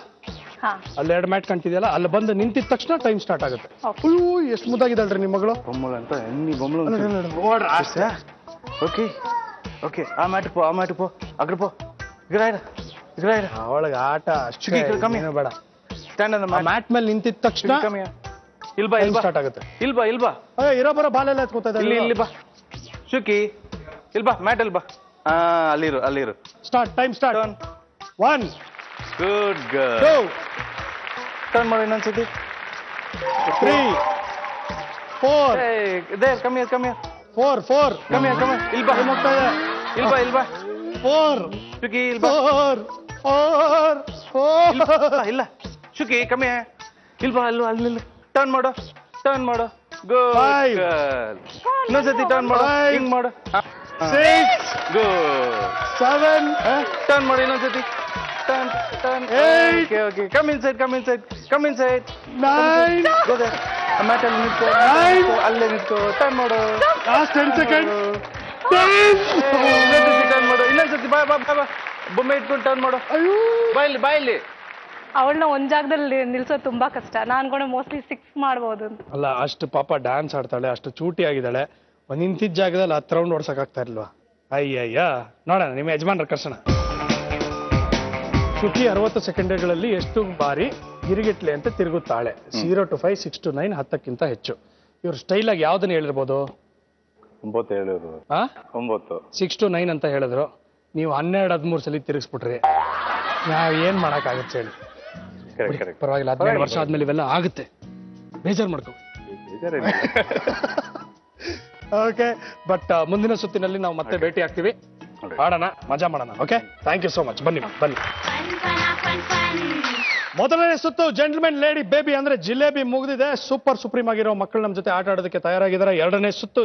ಹಾ. ಅಲ್ಲಿ 2 ಮ್ಯಾಟ್ ಕಾಣ್ತಿದೆಯಲ್ಲ, ಅಲ್ಲಿ ಬಂದು ನಿಂತಿದ ತಕ್ಷಣ ಟೈಮ್ ಸ್ಟಾರ್ಟ್ ಆಗುತ್ತೆ. Okay. ಅಯ್ಯೋ, ಎಷ್ಟು ಮುದ್ದಾಗಿದ್ದಾಳ್ರಿ ನಿಮ್ಮ ಮಗಳು. ಅಂತ ಎಣ್ಣಿ ಬೊಮ್ಮಲು. ಓಕೆ ಓಕೆ, ಆ ಮ್ಯಾಟ್ ಪೋ ಅಗ್ರ ಪೋ. ಅವಳಿಗೆ ಆಟ ಶುಕಿ, ಕಮ್ಮಿ. ಏನೂ ಬೇಡ. ಸ್ಟ್ಯಾಂಡ್ ಅನ್ನ ಮ್ಯಾಟ್ ಮೇಲೆ ನಿಂತಿದ ತಕ್ಷಣ ಕಮ್ಮಿ. ಇಲ್ಬಾ ಸ್ಟಾರ್ಟ್ ಆಗುತ್ತೆ. ಇಲ್ಬಾ ಇರೋ ಬರೋ ಬಾಲೆಲ್ಲ ಎತ್ಕೋತಾ ಇದ್ದಾರೆ. ಇಲ್ಲಿ ಬಾ ಶುಕಿ, ಇಲ್ಬಾ ಮ್ಯಾಟ್ ಇಲ್ಬಾ. ಅಲ್ಲಿರು. Start, time start. 1, good girl. 2, turn ಮಾಡಿ ಇನ್ನೊಂದ್ಸತಿ. 3, 4, ಇದೆ ಕಮ್ಮಿ 4. ಕಮ್ಮಿ ಇಲ್ಬಾ. ಏನ್ ಹೋಗ್ತಾ ಇದೆ? ಇಲ್ಬಾ 4, ಶುಕಿ ಇಲ್ಬಾ. 4. ಇಲ್ಲ ಶುಕಿ ಕಮ್ಮಿ. ಇಲ್ಬಾ ಅಲ್ಲಿ ಟರ್ನ್ ಮಾಡು. Good Five. ಗರ್ಲ್. ಇನ್ನೊಂದ್ಸತಿ ಟರ್ನ್ ಮಾಡು. Five. ಹಿಂಗ್ ಮಾಡು. 6, ಗುಡ್. 7, ಟರ್ನ್ ಮಾಡಿ ಇನ್ನೊಂದ್ಸತಿ. Turn. Eight. Okay come inside. 9. Go there. ಮ್ಯಾಟಲ್ಲಿ ನಿಂತ್ಕೋ. Nine. ಅಲ್ಲೇ ನಿಂತ್ಕೋ. ಟರ್ನ್ ಮಾಡು. Last 10 seconds. 10. ಇನ್ನೊಂದ್ಸತಿ ಟರ್ನ್ ಮಾಡು. ಇನ್ನೊಂದ್ಸತಿ ಬಾ ಬೊಮ್ಮೆ ಇಟ್ಕೊಂಡು ಟರ್ನ್ ಮಾಡು. ಬಾಯಲ್ಲಿ. ಅವಳನ್ನ ಒಂದ್ ಜಾಗದಲ್ಲಿ ನಿಲ್ಸೋದು ತುಂಬಾ ಕಷ್ಟ. ನಾನು ಅನ್ಕೊಂಡೆ ಮೋಸ್ಟ್ಲಿ 6 ಮಾಡ್ಬೋದು ಅಂತ. ಅಲ್ಲ, ಅಷ್ಟು ಪಾಪ ಡ್ಯಾನ್ಸ್ ಆಡ್ತಾಳೆ, ಅಷ್ಟು ಚೂಟಿ ಆಗಿದ್ದಾಳೆ. ಒಂದ್ ನಿಂತಿದ್ದ ಜಾಗದಲ್ಲಿ 10 ರೌಂಡ್ ಓಡ್ಸಕ್ ಆಗ್ತಾ ಇರ್ಲ್ವಾ? ಅಯ್ಯಯ್ಯ. ನೋಡೋಣ ನಿಮ್ಮ ಯಜಮಾನ್ರ ಕರ್ಸೋಣ. ಶುಕಿ 60 ಸೆಕೆಂಡ್ಗಳಲ್ಲಿ ಎಷ್ಟು ಬಾರಿ ಗಿರಿಗಿಟ್ಲೆ ಅಂತ ತಿರುಗುತ್ತಾಳೆ? 0 to 5, 6 to 9, 10ಕ್ಕಿಂತ ಹೆಚ್ಚು. ಇವ್ರು ಸ್ಟೈಲ್ ಆಗಿ ಯಾವ್ದನ್ನ ಹೇಳಿರ್ಬೋದು? 9 ಹೇಳಿದ್ರು. 9. 6 to 9 ಅಂತ ಹೇಳಿದ್ರು. ನೀವು 12, 13 ಸಲ ತಿರುಗಿಸ್ಬಿಟ್ರಿ. ನಾವ್ ಏನ್ ಮಾಡಕ್ಕಾಗತ್ತೆ ಹೇಳಿ? ಪರವಾಗಿಲ್ಲ, 12 ವರ್ಷ ಆದ್ಮೇಲೆ ಇವೆಲ್ಲ ಆಗುತ್ತೆ. ಬೇಜಾರು ಮಾಡ್ಕೊ. ಓಕೆ, ಬಟ್ ಮುಂದಿನ ಸುತ್ತಿನಲ್ಲಿ ನಾವು ಮತ್ತೆ ಭೇಟಿ ಆಗ್ತೀವಿ. ಆಡೋಣ, ಮಜಾ ಮಾಡೋಣ. Okay, thank you so much. ಬನ್ನಿ. ಮೊದಲನೇ ಸುತ್ತು ಜೆಂಟಲ್ಮೆನ್ ಲೇಡಿ ಬೇಬಿ ಅಂದ್ರೆ ಜಿಲೇಬಿ ಮುಗಿದಿದೆ. ಸೂಪರ್ ಸುಪ್ರೀಂ ಆಗಿರೋ ಮಕ್ಕಳು ನಮ್ಮ ಜೊತೆ ಆಟ ಆಡೋದಕ್ಕೆ ತಯಾರಾಗಿದ್ದಾರೆ. ಎರಡನೇ ಸುತ್ತು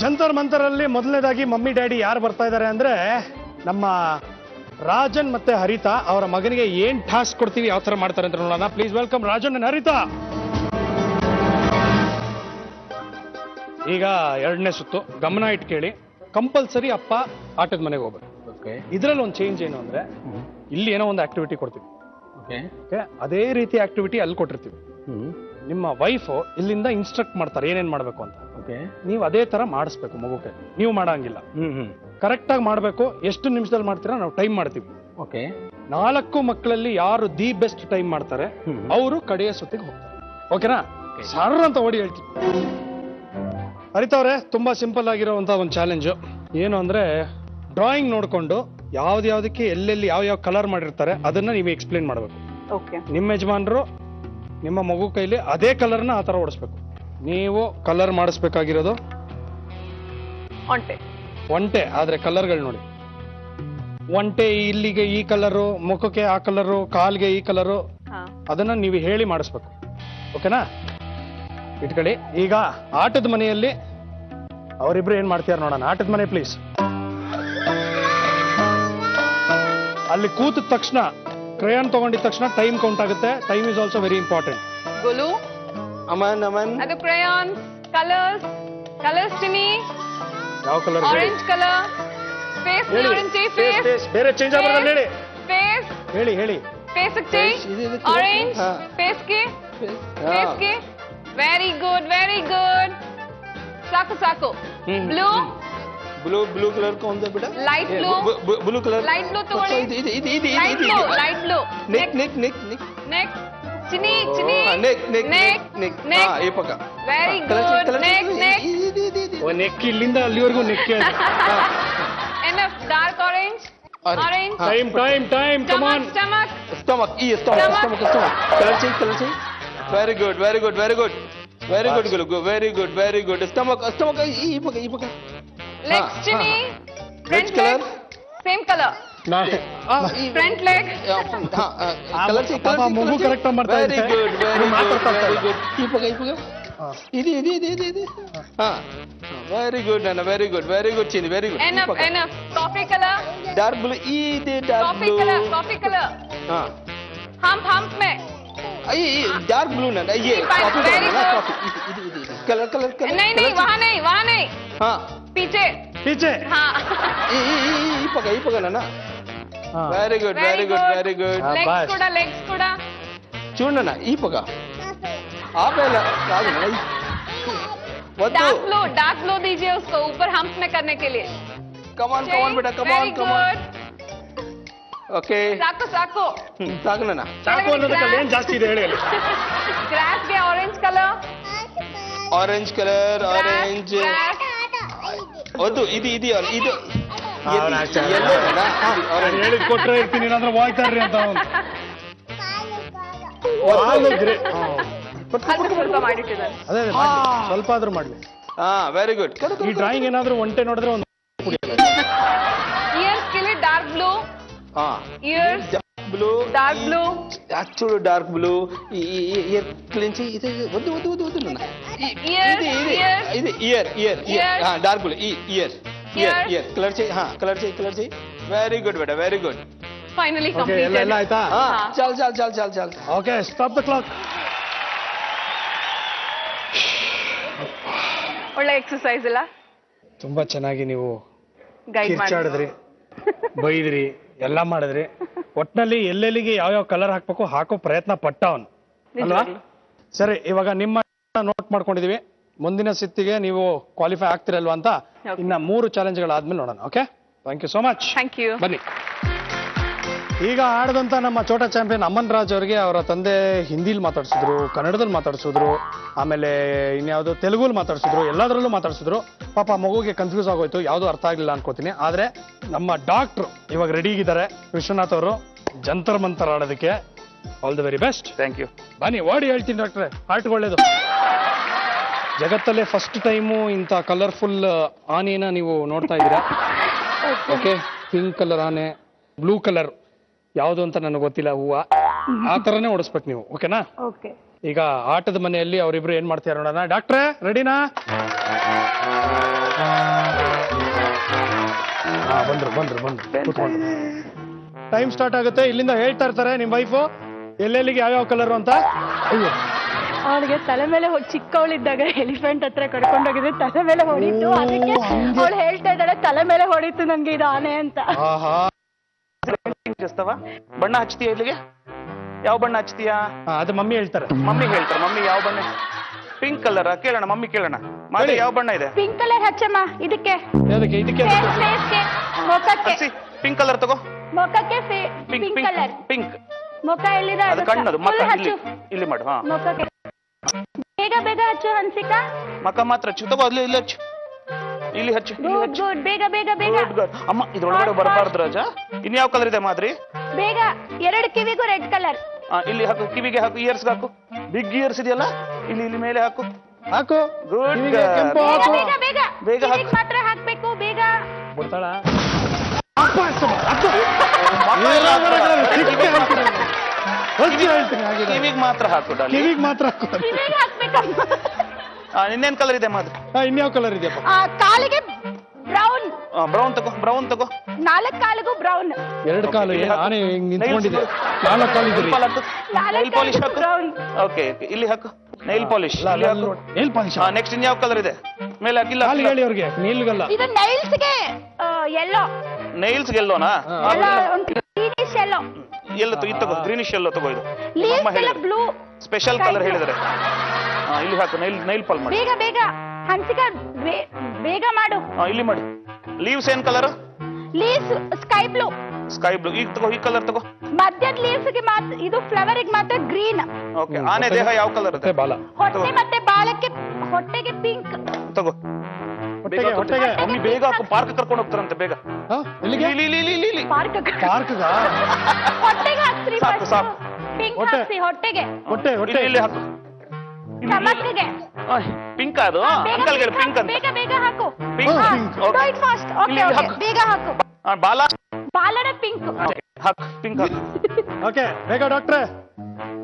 ಜಂತರ್ ಮಂತರಲ್ಲಿ ಮೊದಲನೇದಾಗಿ ಮಮ್ಮಿ ಡ್ಯಾಡಿ ಯಾರು ಬರ್ತಾ ಇದ್ದಾರೆ ಅಂದ್ರೆ ನಮ್ಮ ರಾಜನ್ ಮತ್ತೆ ಹರಿತಾ. ಅವರ ಮಗನಿಗೆ ಏನ್ ಟಾಸ್ಕ್ ಕೊಡ್ತೀವಿ, ಯಾವ ತರ ಮಾಡ್ತಾರೆ ಅಂತ ನೋಡೋಣ. ಪ್ಲೀಸ್ ವೆಲ್ಕಮ್ ರಾಜನ್ ಅಂಡ್ ಹರಿತಾ. ಈಗ ಎರಡನೇ ಸುತ್ತು, ಗಮನ ಇಟ್ಟು ಕೇಳಿ. ಕಂಪಲ್ಸರಿ ಅಪ್ಪ ಆಟದ ಮನೆಗೆ ಹೋಗ್ಬೇಕು. ಇದ್ರಲ್ಲಿ ಒಂದು ಚೇಂಜ್ ಏನು ಅಂದ್ರೆ, ಇಲ್ಲಿ ಏನೋ ಒಂದು ಆಕ್ಟಿವಿಟಿ ಕೊಡ್ತೀವಿ, ಅದೇ ರೀತಿ ಆಕ್ಟಿವಿಟಿ ಅಲ್ಲಿ ಕೊಟ್ಟಿರ್ತೀವಿ. ನಿಮ್ಮ ವೈಫ್ ಇಲ್ಲಿಂದ ಇನ್ಸ್ಟ್ರಕ್ಟ್ ಮಾಡ್ತಾರೆ ಏನೇನ್ ಮಾಡ್ಬೇಕು ಅಂತ. ನೀವು ಅದೇ ತರ ಮಾಡಿಸ್ಬೇಕು ಮಗುಗೆ. ನೀವು ಮಾಡಂಗಿಲ್ಲ, ಕರೆಕ್ಟ್ ಆಗಿ ಮಾಡ್ಬೇಕು. ಎಷ್ಟು ನಿಮಿಷದಲ್ಲಿ ಮಾಡ್ತೀರಾ ನಾವು ಟೈಮ್ ಮಾಡ್ತೀವಿ. 4 ಮಕ್ಕಳಲ್ಲಿ ಯಾರು ದಿ ಬೆಸ್ಟ್ ಟೈಮ್ ಮಾಡ್ತಾರೆ ಅವರು ಕಡೆಯ ಸುತ್ತಿಗೆ ಹೋಗ್ತಾರೆ. ಓಕೆನಾ? ಸರ್ ಅಂತ ಓಡಿ ಹೇಳ್ತೀವಿ. ಹರಿತವ್ರೆ, ತುಂಬಾ ಸಿಂಪಲ್ ಆಗಿರುವಂತ ಒಂದು ಚಾಲೆಂಜ್ ಏನು ಅಂದ್ರೆ, ಡ್ರಾಯಿಂಗ್ ನೋಡ್ಕೊಂಡು ಯಾವ್ದಕ್ಕೆ ಎಲ್ಲೆಲ್ಲಿ ಯಾವ ಕಲರ್ ಮಾಡಿರ್ತಾರೆ ಅದನ್ನ ನೀವು ಎಕ್ಸ್ಪ್ಲೇನ್ ಮಾಡ್ಬೇಕು. ನಿಮ್ಮ ಯಜಮಾನ್ರು ನಿಮ್ಮ ಮಗು ಕೈಲಿ ಅದೇ ಕಲರ್ನ ಆ ತರ ಓಡಿಸ್ಬೇಕು. ನೀವು ಕಲರ್ ಮಾಡಿಸ್ಬೇಕಾಗಿರೋದು ಒಂಟೆ, ಆದ್ರೆ ಕಲರ್ಗಳು ನೋಡಿ. ಒಂಟೆ ಇಲ್ಲಿಗೆ ಈ ಕಲರು, ಮುಖಕ್ಕೆ ಆ ಕಲರು, ಕಾಲ್ಗೆ ಈ ಕಲರು, ಅದನ್ನ ನೀವು ಹೇಳಿ ಮಾಡಿಸ್ಬೇಕು. ಓಕೆನಾ? ಇಟ್ಕೊಳ್ಳಿ. ಈಗ ಆಟದ ಮನೆಯಲ್ಲಿ ಅವರಿಬ್ರು ಏನ್ ಮಾಡ್ತೀರ ನೋಡೋಣ. ಆಟದ ಮನೆ ಪ್ಲೀಸ್. ಅಲ್ಲಿ ಕೂತ ತಕ್ಷಣ ಕ್ರೇಯಾನ್ ತಗೊಂಡಿದ ತಕ್ಷಣ ಟೈಮ್ ಕೌಂಟ್ ಆಗುತ್ತೆ. Time is also very important. ಗುಲು ಅಮನ್ ಅದು ಕ್ರೇಯಾನ್ಸ್ ಕಲರ್ಸ್ ಚಿನಿ ಯಾವ colour orange colour face orange face ಬೇರೆ ಚೇಂಜ್ ಆಗ್ಬಾರ್ದು ಹೇಳಿ. ಫೇಸ್ ಹೇಳಿ ಫೇಸ್ ಚೇಂಜ್ ಆರೆಂಜ್ ಫೇಸ್ के ವೆರಿ ಗುಡ್ ಸಾಕು ಬ್ಲೂ ब्लू कलर कौन सा बेटा? ಲೈಟ್ ब्लू कलर ತಗೊಳ್ಳಿ ಲೈಟ್ ಬ್ಲೂ नेक ನೆಕ್ ಚಿನಿ नेक हाँ ये पका ವೆರಿ ಗುಡ್ ನೆಕ್ ನೆಕ್ ಇಲ್ಲಿಂದ ಅಲ್ಲಿವರೆಗೂ neck. Enough dark orange time come on. Stomach stomach colour चाहिए very good very good stomach ये पका legs Chini Which color? Same colour front leg colour चाहिए ಪಾಪ ಮಗು ಕರೆಕ್ಟ್ ಮಾಡ್ತಾ वेरी ಇರುತ್ತೆ. गुड ಮಾತಾಡ್ತಾ ಇರ್ತಾರೆ. ये पका ಇದು हाँ वेरी गुड नाना वेरी गुड चिनी very good enough coffee colour dark blue ये डार्क ಕಾಫಿ ಕಲರ್ हाँ ಹಂಪ್ ಮೇ ये डार्क ब्लू ना ये कॉफी very ना good. कॉफी कलर नहीं वहाँ नहीं हाँ पीछे ಪೀಚೆ. हाँ ये पका ना वेरी गुड bas. legs ಕೂಡ చూడనా ఈ పక ఆపేలా కాదు వద్దు डार्क ब्लू दीजिए उसको ऊपर हम्प में करने के लिए कम ऑन बेटा कम ऑन ओके साको ಸಾಕನಾ ಸಾಕು ಅನ್ನೋದಕ್ಕೆ ಏನ್ ಜಾಸ್ತಿ ಇದೆ ಹೇಳಿ ಅಲ್ಲಿ. ग्रास के ऑरेंज कलर ऑरेंज వద్దు ఇది ಅವ್ನು ಅಷ್ಟೇ. ಅವ್ನು ಹೇಳಿದ್ ಕೊಟ್ರೆ ಇರ್ತೀನಿ ಇಲ್ಲಾಂದ್ರೆ ಹೋಯ್ತಾರ್ರಿ ಅಂತ ಅವ್ನು. ಹಾಲು ಗ್ರೇ- ಸ್ವಲ್ಪ ಮಾಡಿಟ್ಟಿದ್ದಾರೆ ಅದೇ ಮಾಡ್ಲಿ. ಸ್ವಲ್ಪ ಆದ್ರೂ ಮಾಡ್ಲಿ. ಹಾ ವೆರಿ ಗುಡ್ ಈ ಡ್ರಾಯಿಂಗ್ ಏನಾದ್ರೂ ಒಂಟೆ ನೋಡಿದ್ರೆ ಒಂದು इयर्स के लिए डार्क ब्लू ಹಾ इयर्स ಬ್ಲೂ डार्क ब्लू చూడు డార్క్ బ్లూ ఇయర్ క్లీన్ చేయి ఇది వద్దు నాన్న ఇది year dark blue year colour చేయి వెరీ గుడ్ బేటా వెరీ గుడ్ फाइनली ಓಕೆ ಎಲ್ಲ कंप्लीटेड ಆಯ್ತಾ? ಚಲ್ ಓಕೆ ಸ್ಟಾಪ್ ದ ಕ್ಲಾಕ್. ಒಳ್ಳೆ ಎಕ್ಸರ್ಸೈಸ್ ಇಲ್ಲ ತುಂಬಾ ಚೆನ್ನಾಗಿ ನೀವು ಗೈಡ್ ಮಾಡಿ ಕಿರ್ಚಾಡಿದ್ರಿ, ಬೈದ್ರಿ, ಎಲ್ಲ ಮಾಡಿದ್ರಿ. ಒಟ್ನಲ್ಲಿ ಎಲ್ಲೆಲ್ಲಿಗೆ ಯಾವ ಕಲರ್ ಹಾಕೋ ಪ್ರಯತ್ನ ಪಟ್ಟ ಅವನು ಅಲ್ವಾ? ಸರಿ, ಇವಾಗ ನಿಮ್ಮ ನೋಟ್ ಮಾಡ್ಕೊಂಡಿದೀವಿ. ಮುಂದಿನ ಸಿತ್ತಿಗೆ ನೀವು ಕ್ವಾಲಿಫೈ ಆಗ್ತಿರಲ್ವಾ ಅಂತ ಇನ್ನ 3 ಚಾಲೆಂಜ್ಗಳಾದ್ಮೇಲೆ ನೋಡೋಣ. Okay, thank you so much. Thank you. ಬನ್ನಿ. ಈಗ ಆಡದಂತ ನಮ್ಮ ಚೋಟಾ ಚಾಂಪಿಯನ್ ಅಮನ್ ರಾಜ್ ಅವರಿಗೆ ಅವರ ತಂದೆ ಹಿಂದಿಲಿ ಮಾತಾಡ್ಸಿದ್ರು, ಕನ್ನಡದಲ್ಲಿ ಮಾತಾಡ್ಸಿದ್ರು, ಆಮೇಲೆ ಇನ್ಯಾವುದೋ ತೆಲುಗುಲಿ ಮಾತಾಡ್ಸಿದ್ರು, ಎಲ್ಲದರಲ್ಲೂ ಮಾತಾಡ್ಸಿದ್ರು. ಪಾಪ ಮಗುಗೆ ಕನ್ಫ್ಯೂಸ್ ಆಗೋಯ್ತು, ಯಾವುದು ಅರ್ಥ ಆಗ್ಲಿಲ್ಲ ಅನ್ಕೋತೀನಿ. ಆದ್ರೆ ನಮ್ಮ ಡಾಕ್ಟ್ರು ಇವಾಗ ರೆಡಿ ಆಗಿದ್ದಾರೆ. ವಿಶ್ವನಾಥ್ ಅವರು ಜಂತರ್ ಮಂತರ್ ಆಡೋದಕ್ಕೆ. All the very best. Thank you. ಬನ್ನಿ, ಓಡಿ ಹೇಳ್ತೀನಿ ಡಾಕ್ಟ್ರೆ, ಹಾರ್ಟ್ ಒಳ್ಳೇದು. ಜಗತ್ತಲ್ಲೇ ಫಸ್ಟ್ ಟೈಮು ಇಂಥ ಕಲರ್ಫುಲ್ ಆನೆನ ನೀವು ನೋಡ್ತಾ ಇದ್ದೀರಾ. ಓಕೆ, ಪಿಂಕ್ ಕಲರ್ ಆನೆ, ಬ್ಲೂ ಕಲರ್ ಯಾವುದು ಅಂತ ನನಗೆ ಗೊತ್ತಿಲ್ಲ, ಹೂವ ಆ ತರನೇ ಓಡಿಸ್ಬೇಕು ನೀವು. ಓಕೆನಾ? ಓಕೆ. ಈಗ ಆಟದ ಮನೆಯಲ್ಲಿ ಅವರಿಬ್ರು ಏನ್ ಮಾಡ್ತೀರ ನೋಡೋಣ. ಡಾಕ್ಟ್ರೆ ರೆಡಿನಾ? ಬಂದ್ರು ಕೂತ್ಕೊಂಡ್ರು. ಟೈಮ್ ಸ್ಟಾರ್ಟ್ ಆಗುತ್ತೆ. ಇಲ್ಲಿಂದ ಹೇಳ್ತಾ ಇರ್ತಾರೆ ನಿಮ್ ವೈಫು ಎಲ್ಲೆಲ್ಲಿಗೆ ಯಾವ್ಯಾವ ಕಲರ್ ಅಂತ. ಅಯ್ಯೋ, ಅವಳಿಗೆ ತಲೆ ಮೇಲೆ ಚಿಕ್ಕವಳಿದ್ದಾಗ ಎಲಿಫೆಂಟ್ ಹತ್ರ ಕರ್ಕೊಂಡೋಗಿದ್ರೆ ತಲೆ ಮೇಲೆ ಹೊಡಿತು. ಅದಕ್ಕೆ ಅವಳು ಹೇಳ್ತಾ ಇದ್ದಾಳೆ ತಲೆ ಮೇಲೆ ಹೊಡಿತು ನಂಗೆ ಇದು ಆನೆ ಅಂತ. ಆಹಾ, చేస్తావా? ಬಣ್ಣ ಹಚ್ತೀಯ ಇಲ್ಲಿಗೆ? ಯಾವ ಬಣ್ಣ ಹಚ್ತೀಯಾ? ಅದು ಮಮ್ಮಿ ಹೇಳ್ತಾರೆ. ಮಮ್ಮಿ ಹೇಳ್ತಾರೆ. ಮಮ್ಮಿ ಯಾವ ಬಣ್ಣ? Pink colour. ಕೇಳೋಣ, ಮಮ್ಮಿ ಕೇಳೋಣ. ಮಾಡಿ, ಯಾವ ಬಣ್ಣ ಇದೆ? ಪಿಂಕ್ ಕಲರ್ ಹಚ್ಚಮ್ಮ. ಇದಕ್ಕೆ ಅದಕ್ಕೆ ಇದಕ್ಕೆ ಫೇಸ್ಗೆ, ಮುಖಕ್ಕೆ. ಹಚ್ಚಿ. ಪಿಂಕ್ ಕಲರ್ ತಗೋ. ಮುಖಕ್ಕೆ pink pink pink colour. Pink. ಮುಖ ಎಲ್ಲಿದೆ ಅದು ಕಣ್ಣದು. ಮಕ್ಕ ಇಲ್ಲಿ ಇಲ್ಲಿ ಮಾಡು. ಹಾ, ಮುಖಕ್ಕೆ ಬೇಗ ಬೇಗ ಹಚ್ಚು ಹನ್ಸಿಕಾ. ಮಕ್ಕ ಮಾತ್ರ ಹಚ್ಚು. ತಗೋ, ಅಲ್ಲಿ ಇಲ್ಲಿ ಹಚ್ಚು. ಇಲ್ಲಿ ಹಚ್ಚು, ಇಲ್ಲಿ ಗುಡ್ ಹಚ್ಚು. ಗುಡ್, ಬೇಗ ಬೇಗ ಬೇಗ. Good, good. ಅಮ್ಮ ಇದ್ರೊಳಗಡೆ ಬರಬಾರ್ದು ರಾಜ. ಇನ್ ಯಾವ ಕಲರ್ ಇದೆ ಮಾದ್ರಿ? ಬೇಗ, 2 ಕಿವಿಗೂ ರೆಡ್ ಕಲರ್. ಇಲ್ಲಿ ಹಾಕು, ಕಿವಿಗೆ ಹಾಕು, ಇಯರ್ಸ್ ಹಾಕು. ಬಿಗ್ ಇಯರ್ಸ್ ಇದೆಯಲ್ಲ, ಇಲ್ಲಿ ಮೇಲೆ ಹಾಕು. ಹಾಕು. ಗುಡ್. ಕಿವಿಗೆ ಕೆಂಪು ಬೇಗ ಹಾಕು. ಬೇಗ ಬೇಗ. ಬೇಗ ಹಾಕು. ಕಿವಿಗ್ ಮಾತ್ರ ಹಾಕ್ಬೇಕು ಬೇಗ. ಬಿಡ್ತಾಳ. ಹೊಚ್ಚಿ ಹೇಳ್ತೀನಿ ಹಾಗೆ ಕಿವಿಗೆ ಮಾತ್ರ ಹಾಕು ಡಾಲಿ. ಕಿವಿಗೆ ಮಾತ್ರ ಹಾಕು. ಕಿವಿಗೆ ಹಾಕ್ಬೇಕಮ್ಮ. ಇನ್ನೇನ್ ಕಲರ್ ಇದೆ ಮಾತ್ರ? ಇನ್ಯಾವ ಕಲರ್ ಇದೆಯಪ್ಪ? ಕಾಲಿಗೆ ಬ್ರೌನ್. ಬ್ರೌನ್ ತಗೋ, ಬ್ರೌನ್ ತಗೋ. 4 ಕಾಲಿಗೂ ಬ್ರೌನ್. 2 ಕಾಲು ಏನು ಆನೆ ಹಿಂಗ್ ನಿಂತ್ಕೊಂಡಿದೆ. 4 ಕಾಲು ಇದ್ರಿ. ನೈಲ್ ಪಾಲಿಶ್ ಹಾಕು. ಬ್ರೌನ್. ಓಕೆ, ಇಲ್ಲಿ ಹಾಕು ನೈಲ್ ಪಾಲಿಶ್. ಏನ್ ಪಾಲಿಶ್? ನೆಕ್ಸ್ಟ್ ಇನ್ಯಾವ ಕಲರ್ ಇದೆ ಮೇಲೆ ಹಾಕಿಲ್ಲ? ಕಾಲು ಹೇಳಿ ಅವ್ರಿಗೆ, ನೀಲ್ಗಲ್ಲ. ಇದು ನೈಲ್ಸ್ಗೆ ಯೆಲ್ಲೋ. ನೈಲ್ಸ್ ಗೆಲ್ಲೋನಾ? Greenish yellow. ಎಲ್ಲೋ ಇದು ತಗೋ, ಗ್ರೀನಿಶ್ ಎಲ್ಲೋ ತಗೋ. ಇದು ಲೀವ್ಸ್ ಎಲ್ಲ ಬ್ಲೂ. ಸ್ಪೆಷಲ್ ಕಲರ್ ಹೇಳಿದರೆ ಇಲ್ಲಿ ಹಾಕು, ನೈಲ್ ಪಾಲ್ ಮಾಡಿ. ಬೇಗ ಬೇಗ ಹನ್ಸಿಕ ಬೇಗ ಮಾಡು. ಇಲ್ಲಿ ಮಾಡಿ. ಲೀವ್ಸ್ ಏನ್ colour? Leaves sky blue. Sky blue. ಈಗ ತಗೋ, ಈ ಕಲರ್ ತಗೋ. ಮಧ್ಯದ ಲೀವ್ಸ್ ಗೆ ಮಾತ್ರ, ಇದು ಫ್ಲವರ್ ಗೆ ಮಾತ್ರ ಗ್ರೀನ್. ಓಕೆ, ಆನೆ ದೇಹ ಯಾವ ಕಲರ್ ಇದೆ? ಬಾಲ. ಹೊಟ್ಟೆ ಮತ್ತೆ ಬಾಲಕ್ಕೆ, ಹೊಟ್ಟೆಗೆ ಪಿಂಕ್. ತಗೋ. ಹೊಟ್ಟೆಗೆ ಮಮ್ಮಿ ಬೇಗ ಹಾಕು, ಪಾರ್ಕ್ ಕರ್ಕೊಂಡು ಹೋಗ್ತಾರಂತೆ ಬೇಗ. ಹಾ? ಎಲ್ಲಿಗೆ? ಇಲ್ಲಿ ಪಾರ್ಕ್. ಪಾರ್ಕ್ಗ? ಹೊಟ್ಟೆಗೆ ಹಾಕ್ಸ್ರಿ. ಸಾಕು, ಸಾಕು. ಪಿಂಕ್ ಹೊಟ್ಟೆ. ಹಾಕ್ಸಿ ಹೊಟ್ಟೆಗೆ. ಹೊಟ್ಟೆ ಇಲ್ಲಿ ಹಾಕು. ಸ್ಟಮಕ್ಗೆ. ಪಿಂಕ್ ಅದು ಬೇಗ ಅಂಕಲ್ಗೆ ಪಿಂಕ್ ಅಂತ. ಬೇಗ ಬೇಗ ಹಾಕು. ಪಿಂಕ್. Do it fast. ಇಲ್ಲಿ ಓಕೆ ಹಾಕು. ಬೇಗ ಹಾಕು. ಬಾಲ ಬಾಲನ ಪಿಂಕ್. ಹಾಕು, ಪಿಂಕ್ ಹಾಕು. ಓಕೆ, ಬೇಗ ಡಾಕ್ಟ್ರೆ.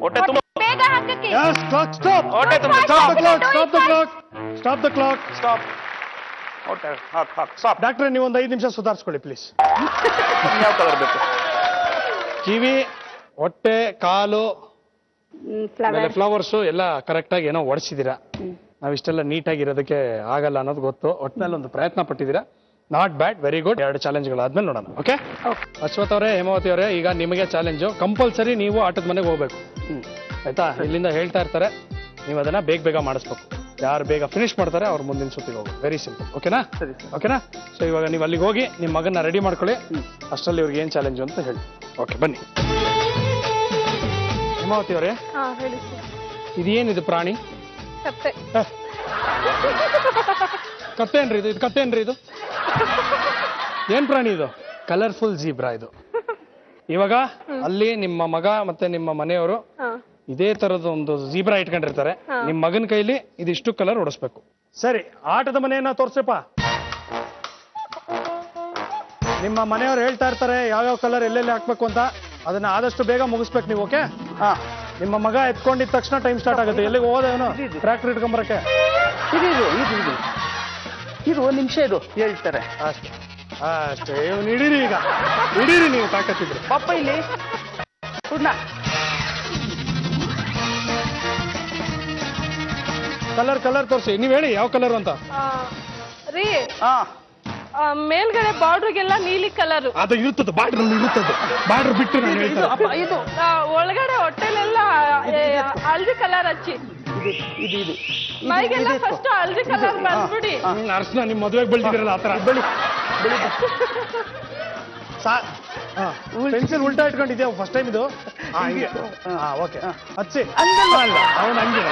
ಹೊಟ್ಟೆ ತುಂಬ. ಬೇಗ ಹಾಕಕ್ಕೆ. Yes, clock, stop. ಹೊಟ್ಟೆ ತುಂಬ. Stop the clock, stop the clock. Stop the clock. Stop. ಹೊಟ್ಟೆ ಹಾಕು, ಸ್ಟಾಪ್. ಡಾಕ್ಟ್ರೆ, ನೀವು ಒಂದು 5 ನಿಮಿಷ ಸುಧಾರಿಸ್ಕೊಳ್ಳಿ ಪ್ಲೀಸ್. ಯಾವ ಕಲರ್ ಬೇಕು? ಕಿವಿ, ಹೊಟ್ಟೆ, ಕಾಲು, ಆಮೇಲೆ ಫ್ಲವರ್ಸ್ ಎಲ್ಲ ಕರೆಕ್ಟ್ ಆಗಿ ಏನೋ ಒಡಿಸಿದೀರಾ. ನಾವಿಷ್ಟೆಲ್ಲ ನೀಟಾಗಿರೋದಕ್ಕೆ ಆಗಲ್ಲ ಅನ್ನೋದು ಗೊತ್ತು. ಒಟ್ಟಿನಲ್ಲಿ ಒಂದು ಪ್ರಯತ್ನ ಪಟ್ಟಿದ್ದೀರಾ. Not bad, very good. 2 ಚಾಲೆಂಜ್ಗಳಾದ್ಮೇಲೆ ನೋಡೋಣ. ಓಕೆ, ಅಶ್ವಥ್ ಅವರೇ, ಹೇಮಾವತಿ ಅವರೇ, ಈಗ ನಿಮಗೆ ಚಾಲೆಂಜು. ಕಂಪಲ್ಸರಿ ನೀವು ಆಟದ ಮನೆಗೆ ಹೋಗ್ಬೇಕು, ಆಯ್ತಾ? ಇಲ್ಲಿಂದ ಹೇಳ್ತಾ ಇರ್ತಾರೆ, ನೀವು ಅದನ್ನ ಬೇಗ ಬೇಗ ಮಾಡಿಸ್ಬೇಕು. ಯಾರು ಬೇಗ ಫಿನಿಶ್ ಮಾಡ್ತಾರೆ ಅವ್ರು ಮುಂದಿನ ಸುತ್ತಿಗೆ ಹೋಗಿ. Very simple. ಓಕೆನಾ? ಓಕೆನಾ? ಸೊ ಇವಾಗ ನೀವು ಅಲ್ಲಿಗೆ ಹೋಗಿ ನಿಮ್ಮ ಮಗನ್ನ ರೆಡಿ ಮಾಡ್ಕೊಳ್ಳಿ. ಅಷ್ಟರಲ್ಲಿ ಇವ್ರಿಗೆ ಏನು ಚಾಲೆಂಜು ಅಂತ ಹೇಳಿ. ಓಕೆ, ಬನ್ನಿ. ಹೇಮಾವತಿ ಅವರೇ, ಹಾ ಹೇಳಿ. ಇದೇನಿದು ಪ್ರಾಣಿ? ಕತ್ತೆ. ಕತ್ತೇನ್ರಿ ಇದು? ಇದು ಕತ್ತೇನ್ರಿ ಇದು? ಏನ್ ಪ್ರಾಣಿ ಇದು? ಕಲರ್ಫುಲ್ ಜೀಬ್ರಾ ಇದು. ಇವಾಗ ಅಲ್ಲಿ ನಿಮ್ಮ ಮಗ ಮತ್ತೆ ನಿಮ್ಮ ಮನೆಯವರು ಹಾ ಇದೇ ತರದ ಒಂದು ಜೀಬ್ರಾ ಇಟ್ಕೊಂಡಿರ್ತಾರೆ. ನಿಮ್ ಮಗನ ಕೈಲಿ ಇದಿಷ್ಟು ಕಲರ್ ಓಡಿಸ್ಬೇಕು. ಸರಿ, ಆಟದ ಮನೆಯನ್ನ ತೋರ್ಸಪ್ಪ. ನಿಮ್ಮ ಮನೆಯವರು ಹೇಳ್ತಾ ಇರ್ತಾರೆ ಯಾವ್ಯಾವ ಕಲರ್ ಎಲ್ಲೆಲ್ಲಿ ಹಾಕ್ಬೇಕು ಅಂತ. ಅದನ್ನ ಆದಷ್ಟು ಬೇಗ ಮುಗಿಸ್ಬೇಕು ನೀವು. ಓಕೆ? ಹಾ. ನಿಮ್ಮ ಮಗ ಎತ್ಕೊಂಡಿದ ತಕ್ಷಣ ಟೈಮ್ ಸ್ಟಾರ್ಟ್ ಆಗುತ್ತೆ. ಎಲ್ಲಿಗೆ ಹೋದೇವನು? ಟ್ರ್ಯಾಕ್ಟರ್ ಇಟ್ಕೊಂಬರಕ್ಕೆ. ಇದು 1 ನಿಮಿಷ ಇದು ಹೇಳ್ತಾರೆ ಅಷ್ಟೇ ಅಷ್ಟೇ. ಇವ್ನು ಹಿಡೀರಿ, ಈಗ ಹಿಡೀರಿ ನೀವು ತಾಕತ್ತಿದ್ರು. ಪಾಪ ಇಲ್ಲಿ ಕಲರ್ ತೋರಿಸಿ. ನೀವ್ ಹೇಳಿ ಯಾವ ಕಲರ್ ಅಂತ. ರೀ, ಹಾ ಮೇಲ್ಗಡೆ ಬಾರ್ಡ್ರಿಗೆಲ್ಲ ನೀಲಿ ಕಲರ್. ಅದು ಇರುತ್ತದೆ, ಬಾರ್ಡರ್ ಇರುತ್ತದೆ. ಬಾರ್ಡರ್ ಬಿಟ್ಟು ನಾನು ಹೇಳ್ತಾರೆ. ಇದು ಒಳಗಡೆ ಹೊಟ್ಟೆಲೆಲ್ಲ ಹಳದಿ ಕಲರ್ ಹಚ್ಚಿ. ಇದು ಮೈಗೆಲ್ಲ ಫಸ್ಟ್ ಹಳದಿ ಕಲರ್ ಬಂದ್ಬಿಡಿ. ಅರ್ಶನ ನಿಮ್ ಮದುವೆಗೆ ಬೆಳೆದಿರಲ್ಲ ಆತರ. ಪೆನ್ಸಿಲ್ ಉಲ್ಟಾ ಇಟ್ಕೊಂಡಿದ್ಯಾ ಫಸ್ಟ್ ಟೈಮ್ ಇದು? ಹಂಗೆ. ಹಾ, ಓಕೆ, ಹಚ್ಚಿ. ಅಲ್ಲ, ಅವನು ಹಂಗೆ.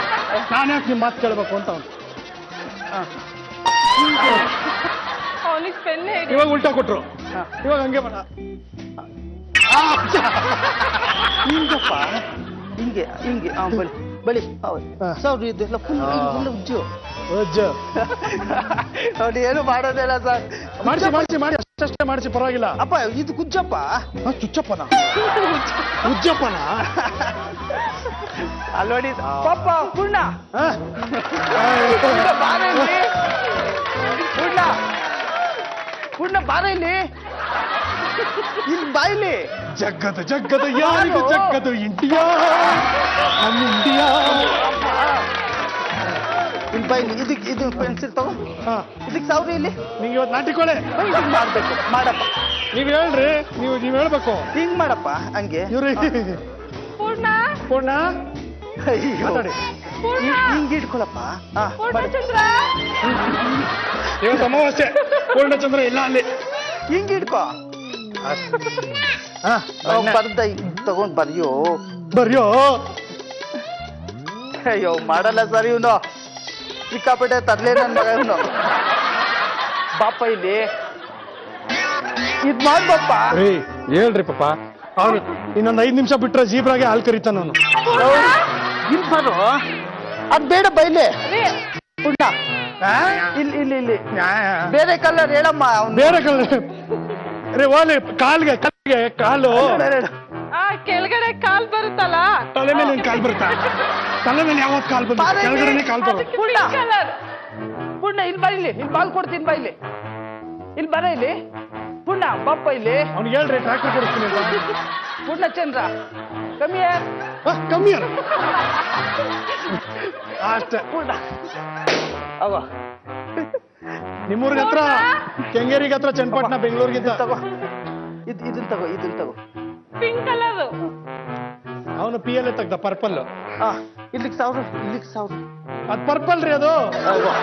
ನಾನು ಯಾಕೆ ನಿಮ್ ಮಾತು ಕೇಳ್ಬೇಕು ಅಂತ ಅವನು. ಅವನಿಗೆ ಪೆನ್ನೆ ಹಿಡಿ. ಇವಾಗ ಉಲ್ಟಾ ಕೊಟ್ರು, ಇವಾಗ ಹಂಗೆ ಮಾಡ. ಹಿಂಗಪ್ಪ, ಹಿಂಗೆ ಹಿಂಗೆ ಬಳಿ ಬಳಿ ಸರ್. ಇದೆಲ್ಲ ಫುಲ್ ಉಜ್ಜು. ನೋಡಿ, ಏನು ಮಾಡೋದಿಲ್ಲ ಸರ್. ಮಾಡಿಸಿ ಅಷ್ಟೇ ಮಾಡಿಸಿ, ಪರವಾಗಿಲ್ಲ. ಅಪ್ಪ ಇದು ಕುಜ್ಜಪ್ಪ. ಚುಚ್ಚಪ್ಪನ ಉಜ್ಜಪ್ಪನ ಅಲ್ಲಿ ನೋಡಿ ಪಾಪ. ಪೂರ್ಣ ಹಾ? ಬಾರ ಇಲ್ಲಿ. ಪೂರ್ಣ ಬಾರ ಇಲ್ಲಿ. ಇಲ್ಲಿ ಬಾಯಿಲಿ. ಜಗ್ಗದು ಯಾರಿಗೂ ಜಗ್ಗದು ಇಂಡಿಯಾ, ನಮ್ಮ ಇಂಡಿಯಾ. ಇಲ್ಲಿ ಬಾಯಿಲಿ. ಇದು ಪೆನ್ಸಿಲ್ ತಗೋ. ಹಾ, ಇದಕ್ಕೆ ಸಾವಿರ ಇಲ್ಲಿ. ನಿಂಗೆ ಇವತ್ತು ನಾಟಿಕೊಳ್ಳೆ ಹಿಂಗ್ ಮಾಡ್ಬೇಕು. ಮಾಡಪ್ಪ, ನೀವ್ ಹೇಳ್ರಿ. ನೀವ್ ಹೇಳ್ಬೇಕು. ಹಿಂಗ್ ಮಾಡಪ್ಪ. ಹಂಗೆ ಇವ್ರಿ ಪೂರ್ಣ ಅಯ್ಯೋ. ಮಾತಾಡಿ. ಹಿಂಗ್ ಇಟ್ಕೊಳಪ್ಪ. ಹಾ, ಪೂರ್ಣಚಂದ್ರ, ಇವತ್ತು ಅಮಾವಾಸ್ಯೆ. ಪೂರ್ಣಚಂದ್ರ ಇಲ್ಲ ಅಲ್ಲಿ. ಹಿಂಗ್ ಇಟ್ಕೋ. ಹಾ, ಬರ್ದ ತಗೊಂಡ್ ಬರ್ಯೋ. ಬರ್ಯೋ. ಅಯ್ಯೋ, ಮಾಡಲ್ಲ ಸರ್ ಇವನು. ಸಿಕ್ಕಾಪಟ್ಟೆ ತರ್ಲೆ ನನ್ ಮಗ ಇವನು. ಬಾಪ ಇಲ್ಲಿ. ಇದ್ ಮಾಡ್ಬಪ್ಪ. ರೀ, ಹೇಳ್ರಿ ಪಾಪ. ಅವ್ನು ಇನ್ನೊಂದು 5 ನಿಮಿಷ ಬಿಟ್ರೆ ಜೀಬ್ರಾಗೆ ಹಾಲು ಕರೀತಾನ ಅವನು. ಇಲ್ಲಿ ಬರು. ಅದ್ ಬೇಡ ಬೈಲೆ. ಪುಣ್ಯ. ಆ? ಇಲ್ಲಿ ಬೇರೆ ಕಲರ್ ಹೇಳಮ್ಮ. ಅವ್ನು ಬೇರೆ ಕಲರ್. ರೀ, ಓಲಿ ಕಾಲ್ಗೆ ಕಾಲು. ಕೆಳಗಡೆ ಕಾಲ್ ಬರುತ್ತಲ್ಲ ತಲೆ ಮೇಲೆ ಏನ್ ಕಾಲ್ ಬರುತ್ತಾ? ತಲೆ ಮೇಲೆ ಯಾವತ್ತು ಕಾಲ್ ಬಂದ? ಕೆಳಗಡೆನೆ ಕಾಲ್ ಬರುತ್ತೆ. ಕಲರ್ ಪುಣ್ಯ ಇಲ್ಲಿ ಬಾ, ಇಲ್ಲಿ ಬಾಲ್ ಕೊಡ್ತೀನಿ ಬಾ, ಇಲ್ಲಿ ಬರ, ಇಲ್ಲಿ ಪುಣ್ಯ ಬಪ್ಪ, ಇಲ್ಲಿ ಅವ್ನಿಗೆ ಹೇಳ್ರಿ ಟ್ರ್ಯಾಕ್ಟರ್ ಕೊಡಿಸ್ತೀನಿ ಅಂತ. ಪುಣ್ಯ ಚಂದ್ರ ಕಮ್ಮಿ ಕಮ್ಮಿ ಅಲ್ಲ ಅಷ್ಟೇ. ಪುಣ್ಯ ಅವ ನಿಮ್ಮೂರ್ಗ ಹತ್ರ ಕೆಂಗೇರಿಗೆ ಹತ್ರ ಚನ್ನಪಟ್ಟಣ ಬೆಂಗಳೂರಿಗಿಂತ ತಗೋ, ಇದನ್ನ ತಗೋ ಪಿಂಕ್ ಕಲರ್. ಅವನು ಪಿ ಎಲ್ ತೆಗ್ದ ಪರ್ಪಲ್. ಇಲ್ಲಿಗೆ 1000 ಅದ್ ಪರ್ಪಲ್ ರೀ ಅದು.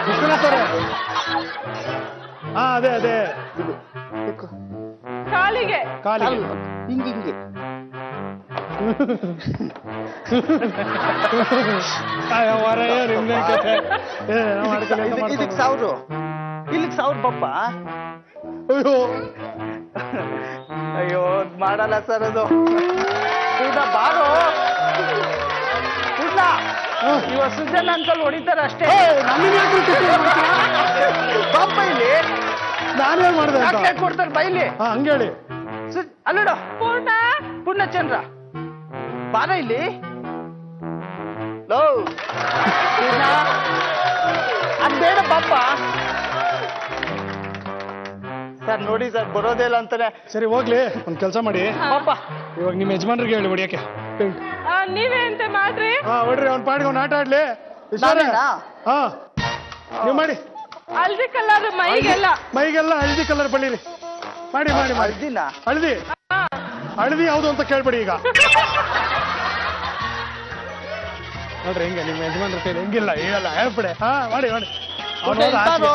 ವಿಶ್ವನಾಥ್ ಅವ್ರೆ. ಹಾ ಅದೇ ಕಾಲಿಗೆ ಕಾಲಿಗೆ. ಹಿಂಗೆ ನಿಮ್ಗೆ ಕಥೆ. ಇದಕ್ಕೆ 1000, ಇಲ್ಲಿಗೆ 1000 ಬಪ್ಪ. ಅಯ್ಯೋ ಮಾಡಲ್ಲ ಸರ್ ಅದು. ಪೂರ್ಣ ಬಾರೋ, ಪೂರ್ಣ ಇವ ಸುಜನ್ ಅಂಕಲ್ ಹೊಡಿತಾರೆ ಅಷ್ಟೇ. ಬಪ್ಪ ಇಲ್ಲಿ ನಾನೇ ಮಾಡ್ದೆ ಅಂತ. ಚಾಕ್ಲೇಟ್ ಕೊಡ್ತಾರೆ ಬೈಲಿ. ಹಾ ಹಂಗೇಳಿ. ಅಲ್ಲೋಡ ಪೂರ್ಣ ಪೂರ್ಣಚಂದ್ರ ಬಾರ ಇಲ್ಲಿ. ಲೋ ಪೂರ್ಣ ಅದ್ ಬೇಡ ಪಾಪ. ಸರ್ ನೋಡಿ ಸರ್ ಬರೋದೇ ಇಲ್ಲ ಅಂತಾನೆ. ಸರಿ ಹೋಗ್ಲಿ, ಒಂದ್ ಕೆಲಸ ಮಾಡಿ ಪಾಪ ಇವಾಗ ನಿಮ್ ಯಜಮಾನ್ರಿಗೆ ಹೇಳಿ ಹೊಡಿಯಕ್ಕೆ ಪೇಂಟ್. ನೀವೇ ಅಂತ ಮಾಡ್ರಿ. ಹಾ ಹೊಡ್ರಿ, ಅವ್ನ ಪಾಡಿಗೆ ಅವ್ನ ಆಟ ಆಡ್ಲಿ. ಈಶ್ವರ. ನಾನೇನಾ? ಹಾ ನೀವ್ ಮಾಡಿ. ಹಲ್ದಿ ಕಲರ್ ಮೈಗೆಲ್ಲ. ಮೈಗೆಲ್ಲ ಹಳದಿ ಕಲರ್ ಬಳ್ಳಿರಿ. ಮಾಡಿ ದಿನ ಹಳದಿ ಹಳದಿ ಯಾವ್ದು ಅಂತ ಕೇಳ್ಬೇಡಿ ಈಗ. ನೋಡ್ರಿ ಹೆಂಗೆ ನಿಮ್ಮ ಯಜಮಾನ್ರ ಕೈಲಿ ಹೆಂಗಿಲ್ಲ ಹೇಳಲ್ಲ ಹೇಳ್ಬಿಡೆ. ಹಾ ಮಾಡಿ ಅವ್ನು ಹೋದ ಎಂತಾರು?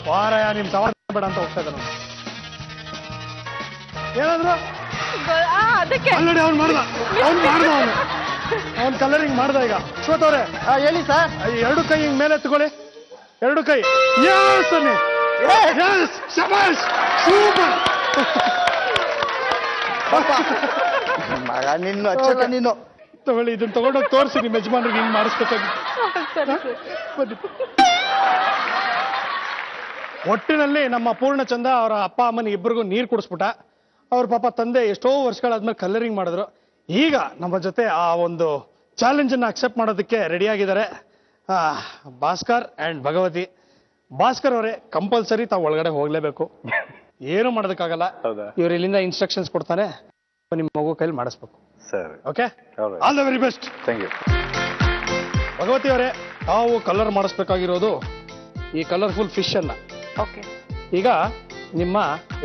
ವಾರಯ ನಿಮ್ ಸವಾರ ಬೇಡ ಅಂತ ಹೋಗ್ತಾ ಇದ್ದಾನೆ. ಏನಾದ್ರು ಅದಕ್ಕೆ ಆಲ್ರೆಡಿ ಅವ್ನು ಮಾಡ್ದ ಅವ್ನು ಕಲರಿಂಗ್ ಮಾಡ್ದ ಈಗ. ಶ್ವೇತವ್ರೆ ಹೇಳಿ ಸರ್. ಎರಡು ಕೈ ಹಿಂಗ್ ಮೇಲೆ ಎತ್ಕೊಳ್ಳಿ, ಎರಡು ಕೈ. ಯಸ್ ಅನ್ನಿ. ಯಸ್ ಶಬಾಷ್ ಸೂಪರ್. ಮಗ ನಿನ್ನು ಅಚ್ಚಕ ನೀನು. ತಗೊಳ್ಳಿ, ಇದನ್ನ ತಗೊಂಡೋಗಿ ತೋರಿಸಿ ನಿಮ್ಮ ಯಜಮಾನ್ರಿಗೆ ಹಿಂಗ್ ಮಾಡಿಸ್ಬೇಕಾಗಿ. ಬನ್ನಿ. ಒಟ್ಟಿನಲ್ಲಿ ನಮ್ಮ ಪೂರ್ಣಚಂದ ಅವರ ಅಪ್ಪ ಅಮ್ಮನ ಇಬ್ಬರಿಗೂ ನೀರು ಕುಡಿಸ್ಬಿಟ್ಟ. ಅವ್ರ ಪಾಪ ತಂದೆ ಎಷ್ಟೋ ವರ್ಷಗಳಾದ್ಮೇಲೆ ಕಲರಿಂಗ್ ಮಾಡಿದ್ರು. ಈಗ ನಮ್ಮ ಜೊತೆ ಆ ಒಂದು ಚಾಲೆಂಜ್ ಅನ್ನ ಅಕ್ಸೆಪ್ಟ್ ಮಾಡೋದಕ್ಕೆ ರೆಡಿ ಆಗಿದ್ದಾರೆ ಭಾಸ್ಕರ್ ಅಂಡ್ ಭಗವತಿ. ಭಾಸ್ಕರ್ ಅವರೇ, ಕಂಪಲ್ಸರಿ ತಾವು ಒಳಗಡೆ ಹೋಗ್ಲೇಬೇಕು, ಏನು ಮಾಡೋದಕ್ಕಾಗಲ್ಲ. ಇವ್ರು ಇಲ್ಲಿಂದ ಇನ್ಸ್ಟ್ರಕ್ಷನ್ಸ್ ಕೊಡ್ತಾನೆ, ನಿಮ್ಮ ಮಗು ಕೈಲಿ ಮಾಡಿಸ್ಬೇಕು. ಸರಿ, okay, all the very best. Thank you. Bhagavati ಅವರೇ, ತಾವು ಕಲರ್ ಮಾಡಿಸ್ಬೇಕಾಗಿರೋದು ಈ ಕಲರ್ಫುಲ್ ಫಿಶ್ ಅನ್ನ. ಓಕೆ. ಈಗ ನಿಮ್ಮ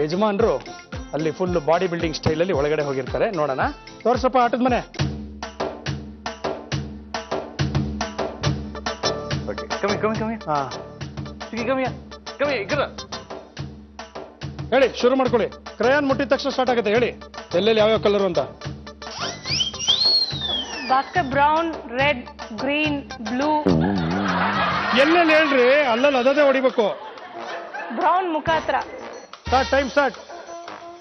ಯಜಮಾನ್ರು ಅಲ್ಲಿ ಫುಲ್ ಬಾಡಿ ಬಿಲ್ಡಿಂಗ್ ಸ್ಟೈಲ್ ಅಲ್ಲಿ ಒಳಗಡೆ ಹೋಗಿರ್ತಾರೆ. ನೋಡೋಣ, ತೋರ್ಸಪ್ಪ ಆಟದ ಮನೆ. ಓಕೆ, ಕಮ್ಮಿ ಹಾ ಕಮ್ಮಿ ಇಗ್ರ. ಹೇಳಿ, ಶುರು ಮಾಡ್ಕೊಳ್ಳಿ. ಕ್ರಯಾನ್ ಮುಟ್ಟಿದ ತಕ್ಷಣ ಸ್ಟಾರ್ಟ್ ಆಗುತ್ತೆ. ಹೇಳಿ ಎಲ್ಲೆಲ್ಲಿ ಯಾವ್ಯಾವ ಕಲರ್ ಅಂತ. Bhaskar brown, red, green, blue. ಎಲ್ಲೆಲ್ಲಿ ಹೇಳ್ರಿ, ಅಲ್ಲಲ್ಲಿ ಅದೇ ಹೊಡಿಬೇಕು. ಬ್ರೌನ್ ಮುಖ ಹತ್ರ. Start, time start.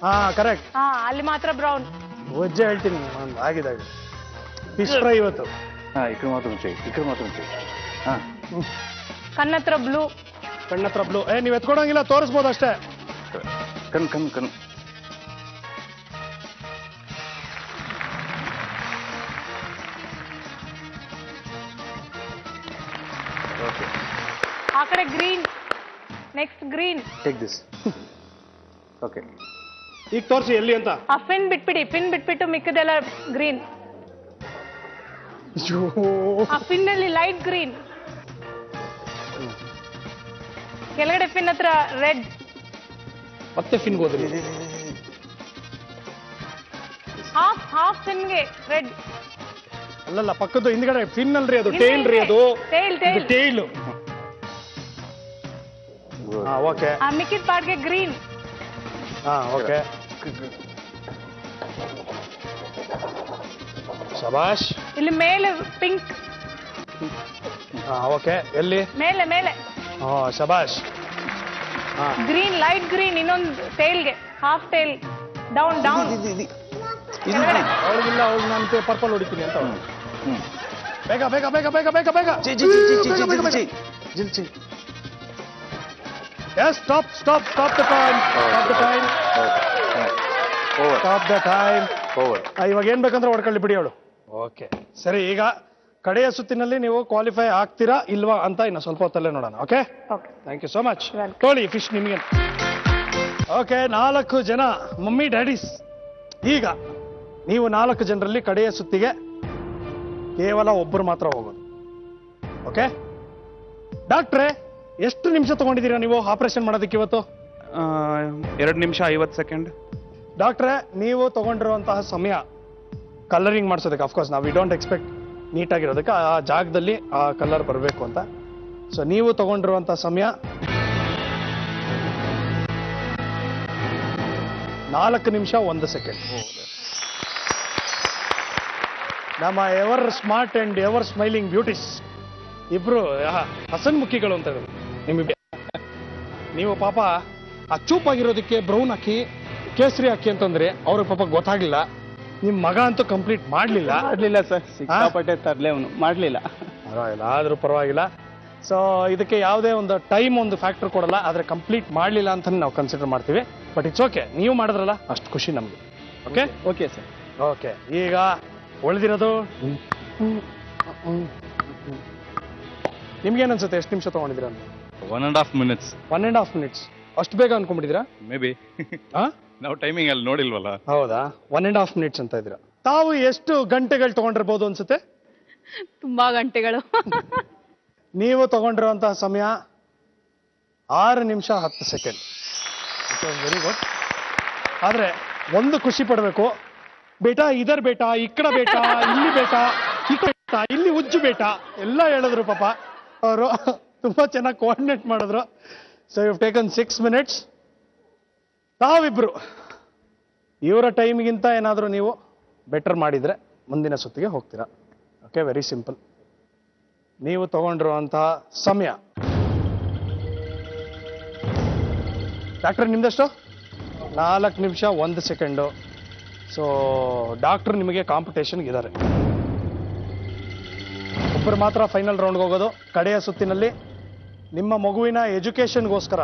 ಹಾ ಕರೆಕ್ಟ್. ಅಲ್ಲಿ ಮಾತ್ರ ಬ್ರೌನ್. ವಜ್ಜೆ ಹೇಳ್ತೀನಿ, ಆಗಿದೆ ಫಿಶ್ ಫ್ರೈ ಇವತ್ತು. ಹಾ ಇಕ್ರ ಮಾತ್ರ ಮುಂಚೆ. ಹಾ ಕಣ್ಣತ್ರ ಬ್ಲೂ. ಕಣ್ಣತ್ರ ಬ್ಲೂ. ನೀವ್ ಎತ್ಕೊಡಂಗಿಲ್ಲ, ತೋರಿಸ್ಬೋದು ಅಷ್ಟೇ. ಕಣ್. ಆ ಕಡೆ green. Next green. Take this. Okay, ಈಗ ತೋರಿಸಿ ಎಲ್ಲಿ ಅಂತ. ಆ ಪಿನ್ ಬಿಟ್ಬಿಟ್ಟು ಮಿಕ್ಕದೆಲ್ಲ ಗ್ರೀನ್. ಆ ಪಿನ್ ಅಲ್ಲಿ ಲೈಟ್ ಗ್ರೀನ್. ಕೆಳಗಡೆ ಪಿನ್ ಹತ್ರ ರೆಡ್. ಮತ್ತೆ ಫಿನ್ಗೆ ಹೋದ್ರಿ. ಹಾಫ್ ಪಿನ್ಗೆ ರೆಡ್. ಅಲ್ಲಲ್ಲ, ಪಕ್ಕದ್ದು ಹಿಂದ್ಗಡೆ ಫಿನ್ ಅಲ್ರಿ, ಅದು ಟೇಲ್ ರೀ, ಅದು ಟೇಲ್. ಟೇಲ್. ಹಾ ಓಕೆ. ಆ ಮಿಕ್ಕಿದ ಪಾರ್ಟ್ಗೆ ಗ್ರೀನ್. ಹಾ ಓಕೆ, ಶಬಾಷ್. ಇಲ್ಲಿ ಮೇಲೆ ಪಿಂಕ್. ಹಾ ಓಕೆ, ಎಲ್ಲಿ? ಮೇಲೆ ಹಾ ಶಬಾಷ್. ಹಾ ಗ್ರೀನ್, ಲೈಟ್ ಗ್ರೀನ್. ಇನ್ನೊಂದು ಟೇಲ್ಗೆ ಹಾಫ್ ಟೇಲ್. ಡೌನ್. ಅವಳಿಗಿಲ್ಲ, ಅವ್ಳಿಗೆ ನಾನು ಪರ್ಪಲ್ ಹೊಡಿತೀನಿ ಅಂತ ಅವ್ಳು. ಬೇಗ. Yes, stop the time. ಇವಾಗ ಏನ್ ಬೇಕಂದ್ರೆ ಹೊಡ್ಕೊಳ್ಳಿ ಬಿಡಿ ಅವಳು. ಓಕೆ ಸರಿ, ಈಗ ಕಡೆಯ ಸುತ್ತಿನಲ್ಲಿ ನೀವು ಕ್ವಾಲಿಫೈ ಆಗ್ತೀರಾ ಇಲ್ವಾ ಅಂತ ಇನ್ನು ಸ್ವಲ್ಪ ಹೊತ್ತಲ್ಲೇ ನೋಡೋಣ. Okay, thank you so much. ತೋಳಿ ಫಿಶ್ ನಿಮಗೆ. ಓಕೆ, 4 ಜನ ಮಮ್ಮಿ ಡ್ಯಾಡೀಸ್. ಈಗ ನೀವು 4 ಜನರಲ್ಲಿ ಕಡೆಯ ಸುತ್ತಿಗೆ ಕೇವಲ ಒಬ್ಬರು ಮಾತ್ರ ಹೋಗೋದು. ಓಕೆ ಡಾಕ್ಟ್ರೇ, ಎಷ್ಟು ನಿಮಿಷ ತಗೊಂಡಿದ್ದೀರಾ ನೀವು ಆಪರೇಷನ್ ಮಾಡೋದಕ್ಕೆ ಇವತ್ತು? 2 ನಿಮಿಷ 50 ಸೆಕೆಂಡ್. ಡಾಕ್ಟ್ರೇ, ನೀವು ತಗೊಂಡಿರುವಂತಹ ಸಮಯ ಕಲರಿಂಗ್ ಮಾಡಿಸೋದಕ್ಕೆ, ಅಫ್ಕೋರ್ಸ್ ನಾವು ವಿ ಡೋಂಟ್ ಎಕ್ಸ್ಪೆಕ್ಟ್ ನೀಟಾಗಿರೋದಕ್ಕೆ ಆ ಜಾಗದಲ್ಲಿ ಆ ಕಲರ್ ಬರಬೇಕು ಅಂತ. ಸೊ ನೀವು ತಗೊಂಡಿರುವಂತಹ ಸಮಯ 4 ನಿಮಿಷ 1 ಸೆಕೆಂಡ್. ನಮ್ಮ ever smart and ever smiling beauties ಇಬ್ರು ಹಸನ್ಮುಖಿಗಳು ಅಂತ ಹೇಳೋದು ನಿಮಗೆ. ನೀವು ಪಾಪ ಆ ಚೂಪಾಗಿರೋದಕ್ಕೆ ಬ್ರೌನ್ ಹಾಕಿ ಕೇಸರಿ ಹಾಕಿ ಅಂತಂದ್ರೆ ಅವ್ರಿಗೆ ಪಾಪ ಗೊತ್ತಾಗ್ಲಿಲ್ಲ. ನಿಮ್ ಮಗ ಅಂತೂ ಕಂಪ್ಲೀಟ್ ಮಾಡ್ಲಿಲ್ಲ ಸರ್, ಸಿಕ್ಕಾಪಟ್ಟೆ ತರ್ಲೆ ಅವನು ಮಾಡ್ಲಿಲ್ಲ. ಪರವಾಗಿಲ್ಲ, ಆದ್ರೂ ಪರವಾಗಿಲ್ಲ. ಸೊ ಇದಕ್ಕೆ ಯಾವುದೇ ಒಂದು ಟೈಮ್ ಒಂದು ಫ್ಯಾಕ್ಟರ್ ಕೊಡಲ್ಲ, ಆದ್ರೆ ಕಂಪ್ಲೀಟ್ ಮಾಡ್ಲಿಲ್ಲ ಅಂತ ನಾವು ಕನ್ಸಿಡರ್ ಮಾಡ್ತೀವಿ. ಬಟ್ ಇಟ್ಸ್ ಓಕೆ, ನೀವು ಮಾಡಿದ್ರಲ್ಲ ಅಷ್ಟು ಖುಷಿ ನಮ್ಗೆ. Okay okay sir. ಓಕೆ, ಈಗ ಉಳಿದಿರೋದು ನಿಮ್ಗೇನ್ ಅನ್ಸುತ್ತೆ? ಎಷ್ಟು ನಿಮಿಷ ತಗೊಂಡಿದ್ದೀರಾ? 1.5 minutes 1.5 minutes. ಅಷ್ಟು ಬೇಗ ಅನ್ಕೊಂಡ್ಬಿಟ್ಟಿದ್ದೀರಾ? Maybe. ನಾವು ಟೈಮಿಂಗ್ ಅಲ್ಲಿ ನೋಡಿಲ್ವಲ್ಲ. ಹೌದಾ, 1.5 minutes ಅಂತ ಇದ್ದೀರಾ. ತಾವು ಎಷ್ಟು ಗಂಟೆಗಳು ತಗೊಂಡಿರ್ಬೋದು ಅನ್ಸುತ್ತೆ? ತುಂಬಾ ಗಂಟೆಗಳು. ನೀವು ತಗೊಂಡಿರುವಂತಹ ಸಮಯ 6 ನಿಮಿಷ 10 ಸೆಕೆಂಡ್. Very good. ಆದ್ರೆ ಒಂದು ಖುಷಿ ಪಡಬೇಕು, ಬೇಟಾ ಇದರ್ ಬೇಟಾ, ಇಕ್ಕಡ ಬೇಟಾ, ಇಲ್ಲಿ ಬೇಟಾ, ಬೇಟಾ, ಇಲ್ಲಿ ಉಜ್ಜು ಬೇಟಾ ಎಲ್ಲ ಹೇಳಿದ್ರು ಪಾಪ ಅವರು. ತುಂಬಾ ಚೆನ್ನಾಗಿ ಕೋಆರ್ಡಿನೇಟ್ ಮಾಡಿದ್ರು. So you taken 6 minutes. ತಾವಿಬ್ರು ಇವರ ಟೈಮ್ಗಿಂತ ಏನಾದರೂ ನೀವು ಬೆಟರ್ ಮಾಡಿದ್ರೆ ಮುಂದಿನ ಸುತ್ತಿಗೆ ಹೋಗ್ತೀರಾ. Okay, very simple. ನೀವು ತಗೊಂಡಿರುವಂತಹ ಸಮಯ ಡಾಕ್ಟರ್ ನಿಮ್ದಷ್ಟು 4 ನಿಮಿಷ 1 ಸೆಕೆಂಡು. ಸೊ ಡಾಕ್ಟರ್ ನಿಮಗೆ ಕಾಂಪಿಟೇಷನ್ಗೆ ಇದ್ದಾರೆ. ಒಬ್ಬರು ಮಾತ್ರ ಫೈನಲ್ ರೌಂಡ್ಗೆ ಹೋಗೋದು. ಕಡೆಯ ಸುತ್ತಿನಲ್ಲಿ ನಿಮ್ಮ ಮಗುವಿನ ಎಜುಕೇಷನ್ಗೋಸ್ಕರ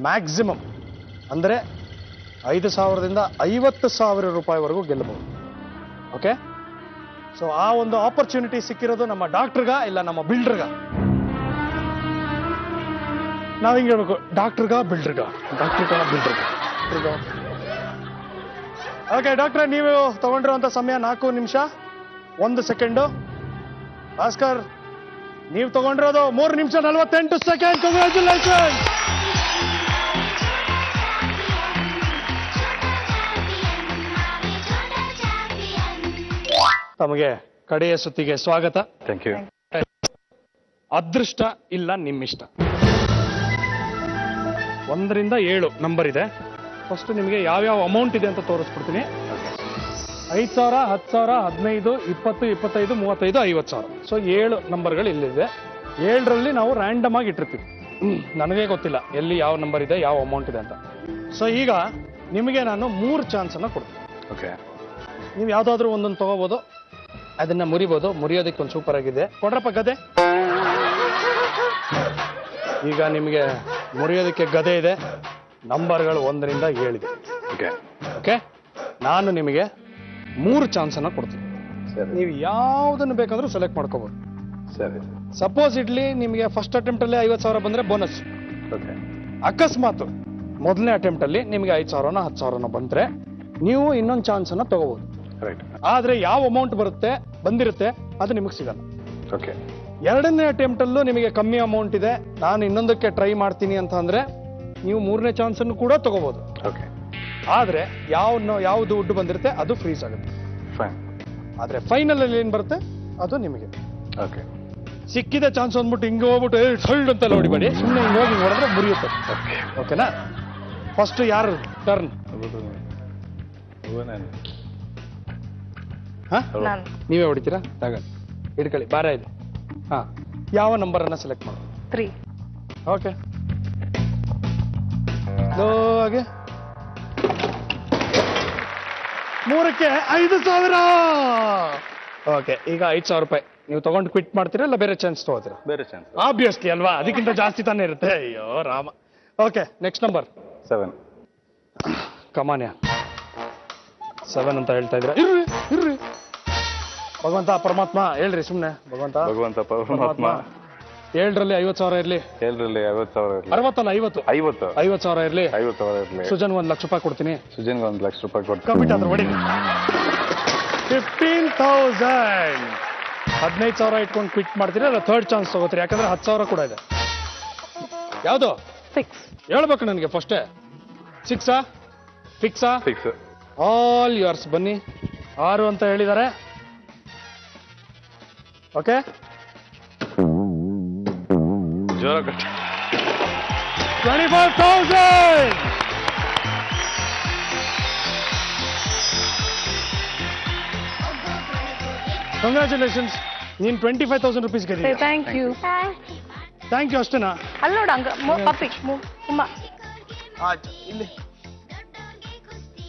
ಮ್ಯಾಕ್ಸಿಮಮ್ ಅಂದರೆ 5,000ದಿಂದ 50,000 ರೂಪಾಯಿವರೆಗೂ ಗೆಲ್ಲಬಹುದು. ಓಕೆ, ಸೊ ಆ ಒಂದು ಆಪರ್ಚುನಿಟಿ ಸಿಕ್ಕಿರೋದು ನಮ್ಮ ಡಾಕ್ಟರ್ಗ ಇಲ್ಲ ನಮ್ಮ ಬಿಲ್ಡರ್ಗ? ನಾವ್ ಹಿಂಗೆ ಹೇಳ್ಬೇಕು, ಡಾಕ್ಟರ್ಗ ಬಿಲ್ಡರ್ಗ, ಡಾಕ್ಟರ್ಗ ಬಿಲ್ಡರ್ಗ. ಓಕೆ ಡಾಕ್ಟ್ರೆ, ನೀವು ತಗೊಂಡಿರುವಂತ ಸಮಯ 4 ನಿಮಿಷ 1 ಸೆಕೆಂಡು. ಭಾಸ್ಕರ್, ನೀವು ತಗೊಂಡಿರೋದು 3 ನಿಮಿಷ 48 ಸೆಕೆಂಡ್. ಕಂಗ್ರ್ಯಾಚುಲೇಷನ್. ತಮಗೆ ಕಡೆಯ ಸುತ್ತಿಗೆ ಸ್ವಾಗತ. Thank you. ಅದೃಷ್ಟ ಇಲ್ಲ ನಿಮ್ಮಿಷ್ಟ. 1 ರಿಂದ 7 ನಂಬರ್ ಇದೆ. ಫಸ್ಟ್ ನಿಮಗೆ ಯಾವ್ಯಾವ ಅಮೌಂಟ್ ಇದೆ ಅಂತ ತೋರಿಸ್ಬಿಡ್ತೀನಿ. 5,000, 10,000, 15, 20, 25, 35, 50,000. ಸೊ 7 ನಂಬರ್ಗಳು ಇಲ್ಲಿದೆ. 7ರಲ್ಲಿ ನಾವು ರ್ಯಾಂಡಮ್ ಆಗಿ ಇಟ್ಟಿರ್ತೀವಿ. ನನಗೆ ಗೊತ್ತಿಲ್ಲ ಎಲ್ಲಿ ಯಾವ ನಂಬರ್ ಇದೆ, ಯಾವ ಅಮೌಂಟ್ ಇದೆ ಅಂತ. ಸೊ ಈಗ ನಿಮಗೆ ನಾನು 3 ಚಾನ್ಸನ್ನು ಕೊಡ್ತೀನಿ. ಓಕೆ, ನೀವು ಯಾವ್ದಾದ್ರು ಒಂದೊಂದು ತಗೋಬಹುದು, ಅದನ್ನ ಮುರಿಬಹುದು. ಮುರಿಯೋದಕ್ಕೆ ಒಂದು ಸೂಪರ್ ಆಗಿದೆ. ಕೊಡ್ರಪ್ಪ ಗದೆ. ಈಗ ನಿಮಗೆ ಮುರಿಯೋದಕ್ಕೆ ಗದೆ ಇದೆ. ನಂಬರ್ಗಳು 1 ರಿಂದ 7 ಇದೆ. ಓಕೆ ಓಕೆ, ನಾನು ನಿಮಗೆ 3 ಚಾನ್ಸನ್ನು ಕೊಡ್ತೀನಿ. ನೀವು ಯಾವ್ದನ್ನು ಬೇಕಾದ್ರೂ ಸೆಲೆಕ್ಟ್ ಮಾಡ್ಕೋಬಹುದು. ಸರಿ. ಸಪೋಸ್ ಇಡ್ಲಿ ನಿಮಗೆ ಫಸ್ಟ್ ಅಟೆಂಪ್ಟ್ ಅಲ್ಲಿ 50,000 ಬಂದ್ರೆ ಬೋನಸ್. ಓಕೆ, ಅಕಸ್ಮಾತ್ ಮೊದಲನೇ ಅಟೆಂಪ್ಟ್ ಅಲ್ಲಿ ನಿಮಗೆ 5,000, 10,000 ಬಂದ್ರೆ ನೀವು ಇನ್ನೊಂದು ಚಾನ್ಸ್ ಅನ್ನ ತಗೋಬಹುದು. ರೈಟ್. ಆದ್ರೆ ಯಾವ ಅಮೌಂಟ್ ಬಂದಿರುತ್ತೆ ಅದು ನಿಮಗೆ ಸಿಗಲ್ಲ. ಓಕೆ, 2ನೇ ಅಟೆಂಪ್ಟ್ ಅಲ್ಲೂ ನಿಮಗೆ ಕಮ್ಮಿ ಅಮೌಂಟ್ ಇದೆ, ನಾನು ಇನ್ನೊಂದಕ್ಕೆ ಟ್ರೈ ಮಾಡ್ತೀನಿ ಅಂತ ಅಂದ್ರೆ ನೀವು 3ನೇ ಚಾನ್ಸ್ ಅನ್ನು ಕೂಡ ತಗೋಬಹುದು. ಓಕೆ, ಆದ್ರೆ ಯಾವ್ದು ದುಡ್ಡು ಬಂದಿರುತ್ತೆ ಅದು ಫ್ರೀಸ್ ಆಗುತ್ತೆ. ಫೈನ್. ಆದ್ರೆ ಫೈನಲ್ ಅಲ್ಲಿ ಏನ್ ಬರುತ್ತೆ ಅದು ನಿಮಗೆ. ಓಕೆ, ಸಿಕ್ಕಿದ ಚಾನ್ಸ್ ಅಂದ್ಬಿಟ್ಟು ಹಿಂಗೆ ಹೋಗ್ಬಿಟ್ಟು ಸೈಡ್ ಅಂತೆಲ್ಲ ಹೊಡಿಬೇಡಿ, ಸುಮ್ಮನೆ ಹಿಂಗೆ ಹೋಗಿ ನೋಡಿದ್ರೆ ಮುರಿಯುತ್ತೆ. ಓಕೆನಾ? ಫಸ್ಟ್ ಯಾರು ಟರ್ನ್? ನೀವೇ ಹೊಡಿತೀರಾ? ತಗೊಳ್ಳಿ, ಹಿಡ್ಕೊಳ್ಳಿ. ಬಾರ ಇದೆ. ಹಾ, ಯಾವ ನಂಬರ್ ಅನ್ನ ಸೆಲೆಕ್ಟ್ ಮಾಡಿ? 3. ಓಕೆ, ಹಾಗೆ 3ಕ್ಕೆ 5,000. ಓಕೆ, ಈಗ 5,000 ರೂಪಾಯಿ ನೀವು ತಗೊಂಡು ಕ್ವಿಟ್ ಮಾಡ್ತೀರಾ ಇಲ್ಲ ಬೇರೆ ಚಾನ್ಸ್ ತಗೋತೀರಾ? ಬೇರೆ ಚಾನ್ಸ್. ಆಬ್ವಿಯಸ್ಲಿ ಅಲ್ವಾ, ಅದಕ್ಕಿಂತ ಜಾಸ್ತಿ ತಾನೇ ಇರುತ್ತೆ. ಅಯ್ಯೋ ರಾಮ. Okay, next number 7. ಕಮಾನ್ಯ. 7 ಅಂತ ಹೇಳ್ತಾ ಇದ್ದೀರಾ. ಇರ್ರಿ ಭಗವಂತ ಪರಮಾತ್ಮ ಹೇಳ್ರಿ ಸುಮ್ನೆ. ಭಗವಂತ ಪರಮಾತ್ಮ 7ರಲ್ಲಿ 50,000 ಇರ್ಲಿ. 7ರಲ್ಲಿ 50,000 ಇರಲಿ. 60 ಅಲ್ಲ 50. 50,000 ಇರ್ಲಿ. 50,000 ಇರಲಿ. ಸುಜನ್ 1 ಲಕ್ಷ ರೂಪಾಯಿ ಕೊಡ್ತೀನಿ. ಸುಜನ್ಗೆ 1 ಲಕ್ಷ ರೂಪಾಯಿ ಕೊಡ್ತೀನಿ. ಕಂಪ್ಲೀಟ್ ಆದ್ರೆ ಹೊಡಿ. 15,000. 15,000 ಇಟ್ಕೊಂಡು ಕ್ವಿಟ್ ಮಾಡ್ತೀರಾ ಅಲ್ಲ ಥರ್ಡ್ ಚಾನ್ಸ್ ತಗೋತೀರಿ? ಯಾಕಂದ್ರೆ 10,000 ಕೂಡ ಇದೆ. ಯಾವುದು 6. ಹೇಳ್ಬೇಕು ನನಗೆ ಫಸ್ಟೇ. 6 ಫಿಕ್ಸಾ? ಫಿಕ್ಸ್. All yours. ಬನ್ನಿ. 6 ಅಂತ ಹೇಳಿದ್ದಾರೆ. ಓಕೆ, ಜೋರ ಕಟ್ಟಿ. 24,000. ಕಂಗ್ರ್ಯಾಚುಲೇಷನ್ಸ್. ನೀನ್ 25,000 ರುಪೀಸ್ ಗೆದ್ದಿದ್ದೆ. Thank you. Thank you. ಅಷ್ಟೇನಾ? ಅಲ್ಲಿ ನೋಡು ಹಂಗ ಪಪ್ಪಿ ಉಮ್ಮ. ಇಲ್ಲಿ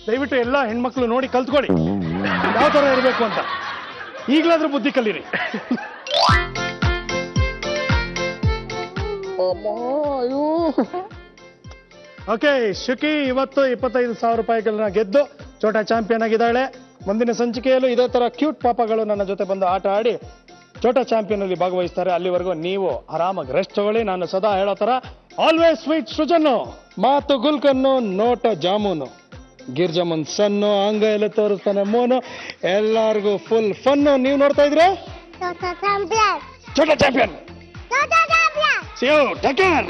ದಯವಿಟ್ಟು ಎಲ್ಲ ಹೆಣ್ಮಕ್ಳು ನೋಡಿ ಕಲ್ತ್ಕೊಳ್ಳಿ ಯಾವ ತರ ಇರಬೇಕು ಅಂತ. ಈಗಲಾದ್ರೂ ಬುದ್ಧಿ ಕಲೀರಿ. ಓಕೆ, ಶುಕಿ ಇವತ್ತು 25,000 ರೂಪಾಯಿಗಳನ್ನ ಗೆದ್ದು ಚೋಟಾ ಚಾಂಪಿಯನ್ ಆಗಿದ್ದಾಳೆ. ಮುಂದಿನ ಸಂಚಿಕೆಯಲ್ಲೂ ಇದೇ ತರ ಕ್ಯೂಟ್ ಪಾಪಗಳು ನನ್ನ ಜೊತೆ ಬಂದು ಆಟ ಆಡಿ ಚೋಟಾ ಚಾಂಪಿಯನ್ ಅಲ್ಲಿ ಭಾಗವಹಿಸ್ತಾರೆ. ಅಲ್ಲಿವರೆಗೂ ನೀವು ಆರಾಮಾಗಿ ರೆಸ್ಟ್ ತಗೊಳ್ಳಿ. ನಾನು ಸದಾ ಹೇಳೋ ತರ ಆಲ್ವೇಸ್ ಸ್ವೀಟ್ ಸೃಜನ್ನು, ಮಾತು ಗುಲ್ಕನ್ನು, ನೋಟ ಜಾಮೂನು, ಗಿರ್ಜಮನ್ ಸನ್ನು, ಅಂಗ ಎಲ್ಲ ತೋರಿಸ್ತಾನೆ ಮೋನು. ಎಲ್ಲಾರ್ಗೂ ಫುಲ್ ಫನ್ನು. ನೀವು ನೋಡ್ತಾ ಇದ್ರೆ ಚೋಟಾ champion. See you. Take care.